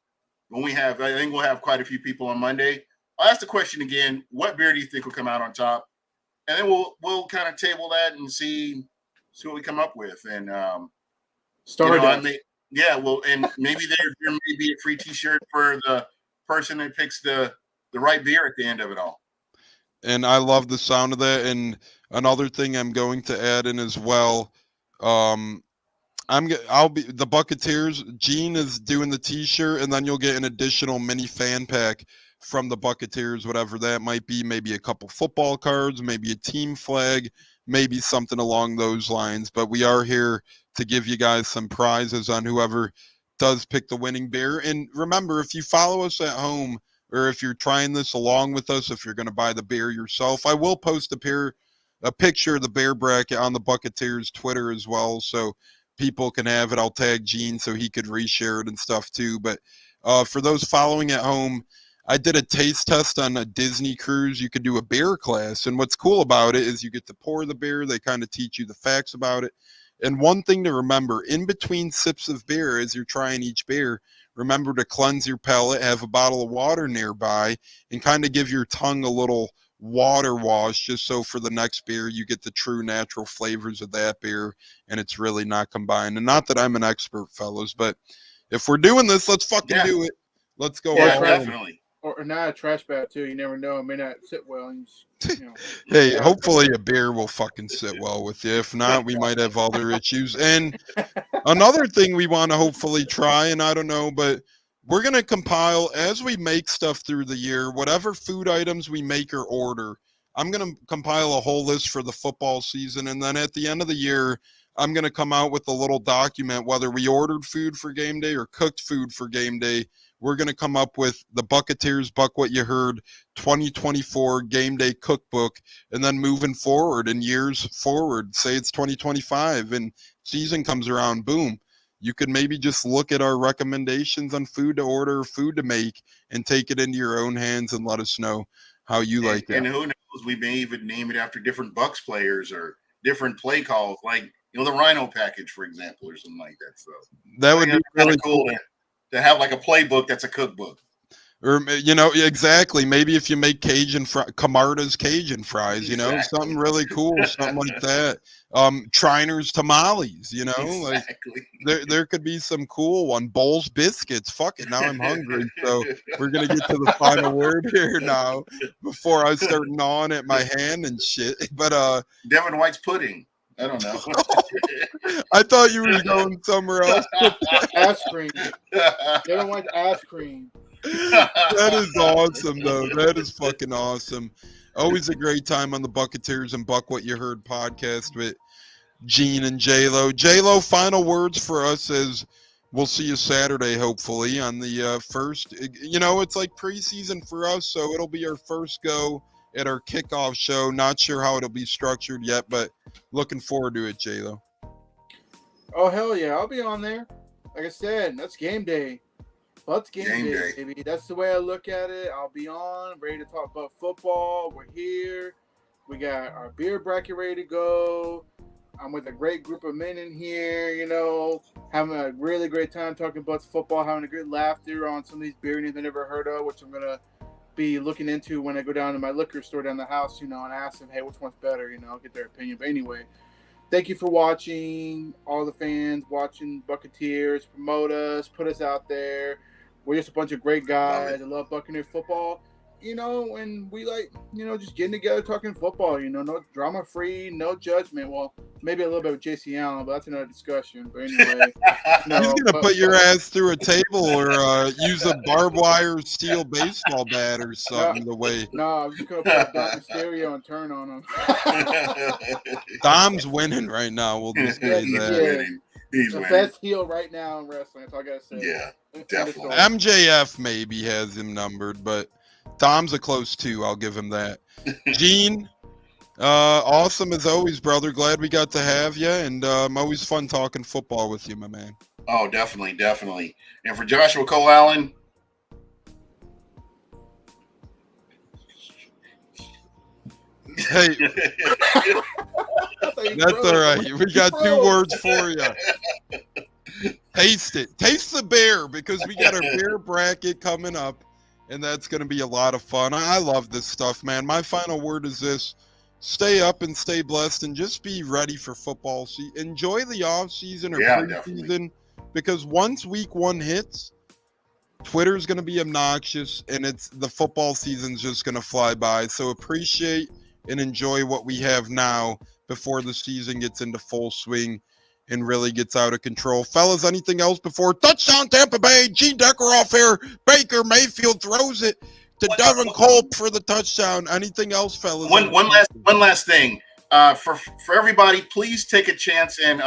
when I think we'll have quite a few people on Monday. I'll ask the question again. What beer do you think will come out on top? And then we'll kind of table that and see what we come up with. And and maybe there may be a free T-shirt for the person that picks the right beer at the end of it all. And I love the sound of that. And another thing I'm going to add in as well. I'll be the Buccateers. Gene is doing the T-shirt, and then you'll get an additional mini fan pack from the Buccateers, whatever that might be. Maybe a couple football cards, maybe a team flag, maybe something along those lines. But we are here to give you guys some prizes on whoever does pick the winning beer. And remember, if you follow us at home, or if you're trying this along with us, if you're going to buy the beer yourself, I will post a picture of the bear bracket on the Buccateers Twitter as well, so people can have it. I'll tag Gene so he could reshare it and stuff too. But for those following at home, I did a taste test on a Disney cruise. You could do a beer class. And what's cool about it is you get to pour the beer. They kind of teach you the facts about it. And one thing to remember, in between sips of beer, as you're trying each beer, remember to cleanse your palate, have a bottle of water nearby, and kind of give your tongue a little water wash, just so for the next beer you get the true natural flavors of that beer, and it's really not combined. And not that I'm an expert, fellas, but if we're doing this, let's fucking do it. Let's go. Yeah, definitely. Or not a trash bag too. You never know. It may not sit well. And Hey, hopefully a beer will fucking sit well with you. If not, we might have other issues. And another thing we want to hopefully try, and I don't know, but we're going to compile, as we make stuff through the year, whatever food items we make or order, I'm going to compile a whole list for the football season. And then at the end of the year, I'm going to come out with a little document, whether we ordered food for game day or cooked food for game day. We're going to come up with the Buccateers Buck What You Heard 2024 game day cookbook, and then moving forward in years forward, say it's 2025 and season comes around, boom, you could maybe just look at our recommendations on food to order, food to make, and take it into your own hands and let us know how you like it. And who knows, we may even name it after different Bucs players or different play calls, like the Rhino package, for example, or something like that. So that would be really cool to have like a playbook that's a cookbook. Or, exactly. Maybe if you make Camarda's Cajun fries, something really cool, something like that. Triner's tamales, like there could be some cool one. Bowls biscuits. Fuck it. Now I'm hungry. So we're going to get to the final word here now before I start gnawing at my hand and shit. But, Devin White's pudding. I don't know. I thought you were going somewhere else. Ice cream. Devin White's ice cream. That is awesome, though. That is fucking awesome. Always a great time on the Buccateers and Buck What You Heard podcast with Gene and J-Lo. J-Lo, final words for us as we'll see you Saturday, hopefully, on the first. It's like preseason for us, so it'll be our first go at our kickoff show. Not sure how it'll be structured yet, but looking forward to it, J-Lo. Oh, hell yeah. I'll be on there. Like I said, that's game day. Let's game day, baby. That's the way I look at it. I'll be on, ready to talk about football. We're here. We got our beer bracket ready to go. I'm with a great group of men in here, having a really great time talking about football, having a good laughter on some of these beer names I never heard of, which I'm going to be looking into when I go down to my liquor store down the house, and ask them, hey, which one's better, get their opinion. But anyway, thank you for watching, all the fans watching Buccateers, promote us, put us out there. We're just a bunch of great guys that love Buccaneers football, and we like, just getting together talking football, no drama free, no judgment. Well, maybe a little bit with JC Allen, but that's another discussion. But anyway, he's gonna put your ass through a table or use a barbed wire steel baseball bat or something. No, I'm just gonna put Dom stereo and turn on him. Dom's winning right now. We'll just say that. He's the best heel right now in wrestling. That's all I gotta say. Yeah, definitely. MJF maybe has him numbered, but Dom's a close 2. I'll give him that. Gene, awesome as always, brother. Glad we got to have you, and always fun talking football with you, my man. Oh, definitely. And for Joshua Cole Allen, hey, that's all right. We got 2 words for you. Taste it. Taste the beer, because we got our beer bracket coming up, and that's going to be a lot of fun. I love this stuff, man. My final word is this. Stay up and stay blessed, and just be ready for football. Enjoy the off season or preseason, because once week 1 hits, Twitter's going to be obnoxious, and the football season's just going to fly by. So appreciate and enjoy what we have now before the season gets into full swing and really gets out of control. Fellas, anything else before touchdown Tampa Bay? Gene Decker off here. Baker Mayfield throws it to Devin Culp for the touchdown. Anything else, fellas? One last thing. For everybody, please take a chance and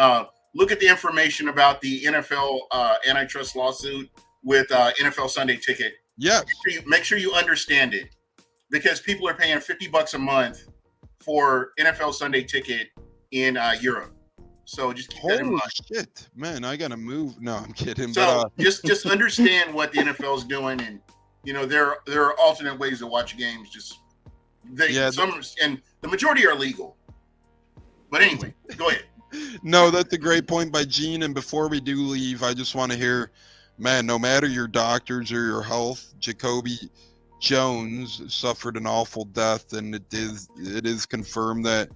look at the information about the NFL antitrust lawsuit with NFL Sunday Ticket. Yeah. Make sure you understand it, because people are paying $50 a month for NFL Sunday Ticket in Europe. So just keep that in mind. Shit, man! I gotta move. No, I'm kidding. So just understand what the NFL is doing, and there are alternate ways to watch games. Just some, and the majority are legal. But anyway, go ahead. No, that's a great point by Gene. And before we do leave, I just want to hear, man, no matter your doctors or your health, Jacoby Jones suffered an awful death, and it is confirmed that,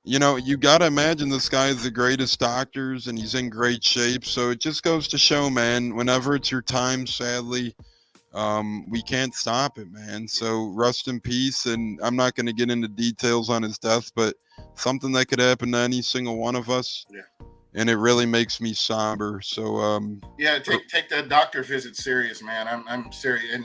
you got to imagine this guy is the greatest doctors, and he's in great shape. So it just goes to show, man, whenever it's your time, sadly, we can't stop it, man. So rest in peace. And I'm not going to get into details on his death, but something that could happen to any single one of us. Yeah. And it really makes me somber. So take that doctor visit serious, man. I'm serious, and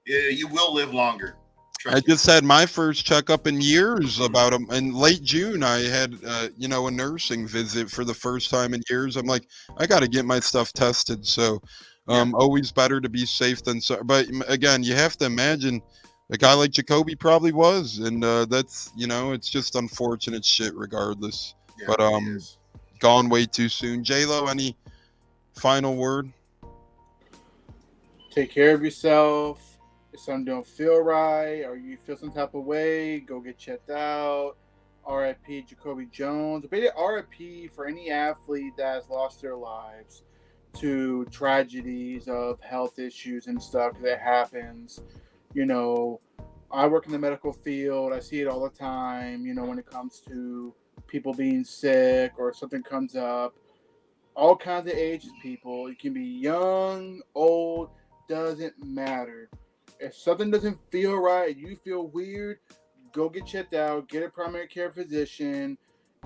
you will live longer. Trust me. Just had my first checkup in years about him. In late June, I had a nursing visit for the first time in years. I'm like, I got to get my stuff tested. So always better to be safe than sorry. But again, you have to imagine a guy like Jacoby probably was, and that's it's just unfortunate shit regardless. Yeah, but gone way too soon. J-Lo, any final word? Take care of yourself. If something don't feel right or you feel some type of way, go get checked out. RIP Jacoby Jones. But RIP for any athlete that has lost their lives to tragedies of health issues and stuff that happens. I work in the medical field. I see it all the time, when it comes to people being sick or something comes up. All kinds of ages, people. You can be young, old, doesn't matter. If something doesn't feel right, you feel weird, go get checked out, get a primary care physician,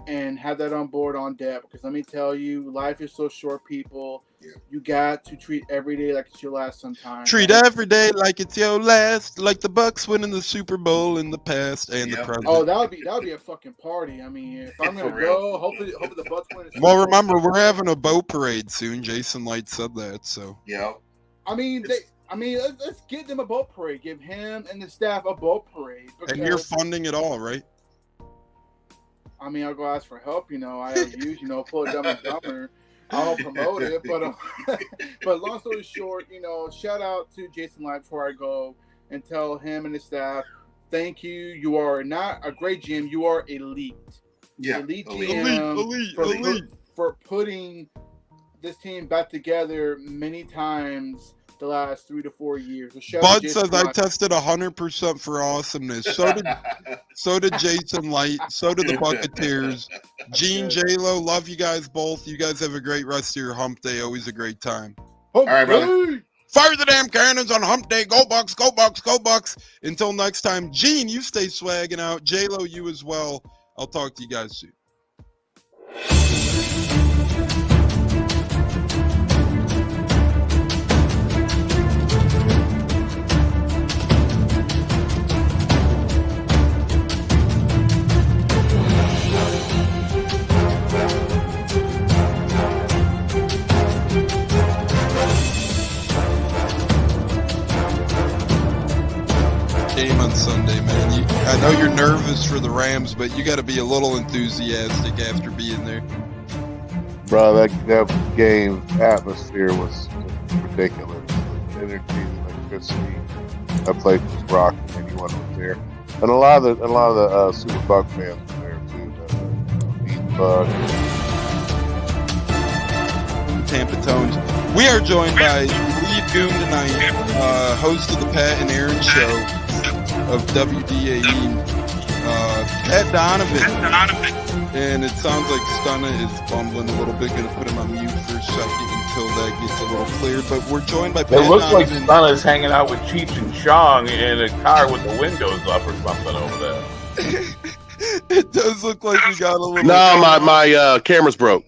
and have that on board on deck. Because let me tell you, life is so short, people. Yeah. You got to treat every day like it's your last sometimes. Treat every day like it's your last, like the Bucs winning the Super Bowl in the past and the present. Oh, that would be a fucking party. I mean, if I'm gonna go, hopefully the Bucs win. Well, remember, we're having a boat parade soon. Jason Light said that, so yeah. Let's give them a boat parade. Give him and the staff a boat parade. And you're funding it all, right? I'll go ask for help. I use, pull a Dumb and Dumber. I'll promote it, but long story short, shout out to Jason Light before I go and tell him and his staff, thank you. You are not a great GM. You are elite. Yeah, elite GM. Elite. For putting this team back together many times the last 3 to 4 years. Bud says I tested 100% for awesomeness. So did Jason Light. So did the Buccateers. Gene, J-Lo, love you guys both. You guys have a great rest of your hump day. Always a great time. All right, brother. Fire the damn cannons on hump day. Go Bucs, go Bucs, go Bucs. Until next time, Gene, you stay swagging out. J-Lo, you as well. I'll talk to you guys soon. Game on Sunday, man. I know you're nervous for the Rams, but you got to be a little enthusiastic after being there. Bro, that game atmosphere was ridiculous. The energy, the electricity. That place was rocking. Anyone was there, and a lot of the Super Bucs fans were there too. The Bucs. TAMPATONES. We are joined by Lee Goon tonight, host of the Pat and Aaron Show of WDAE, Pat Donovan. And it sounds like Stunna is bumbling a little bit. Going to put him on mute for a second until that gets a little cleared. But we're joined by Pat Donovan. It looks like Stunna's hanging out with Cheech and Chong in a car with the windows up or something over there. It does look like we got a little... No, my camera's broke.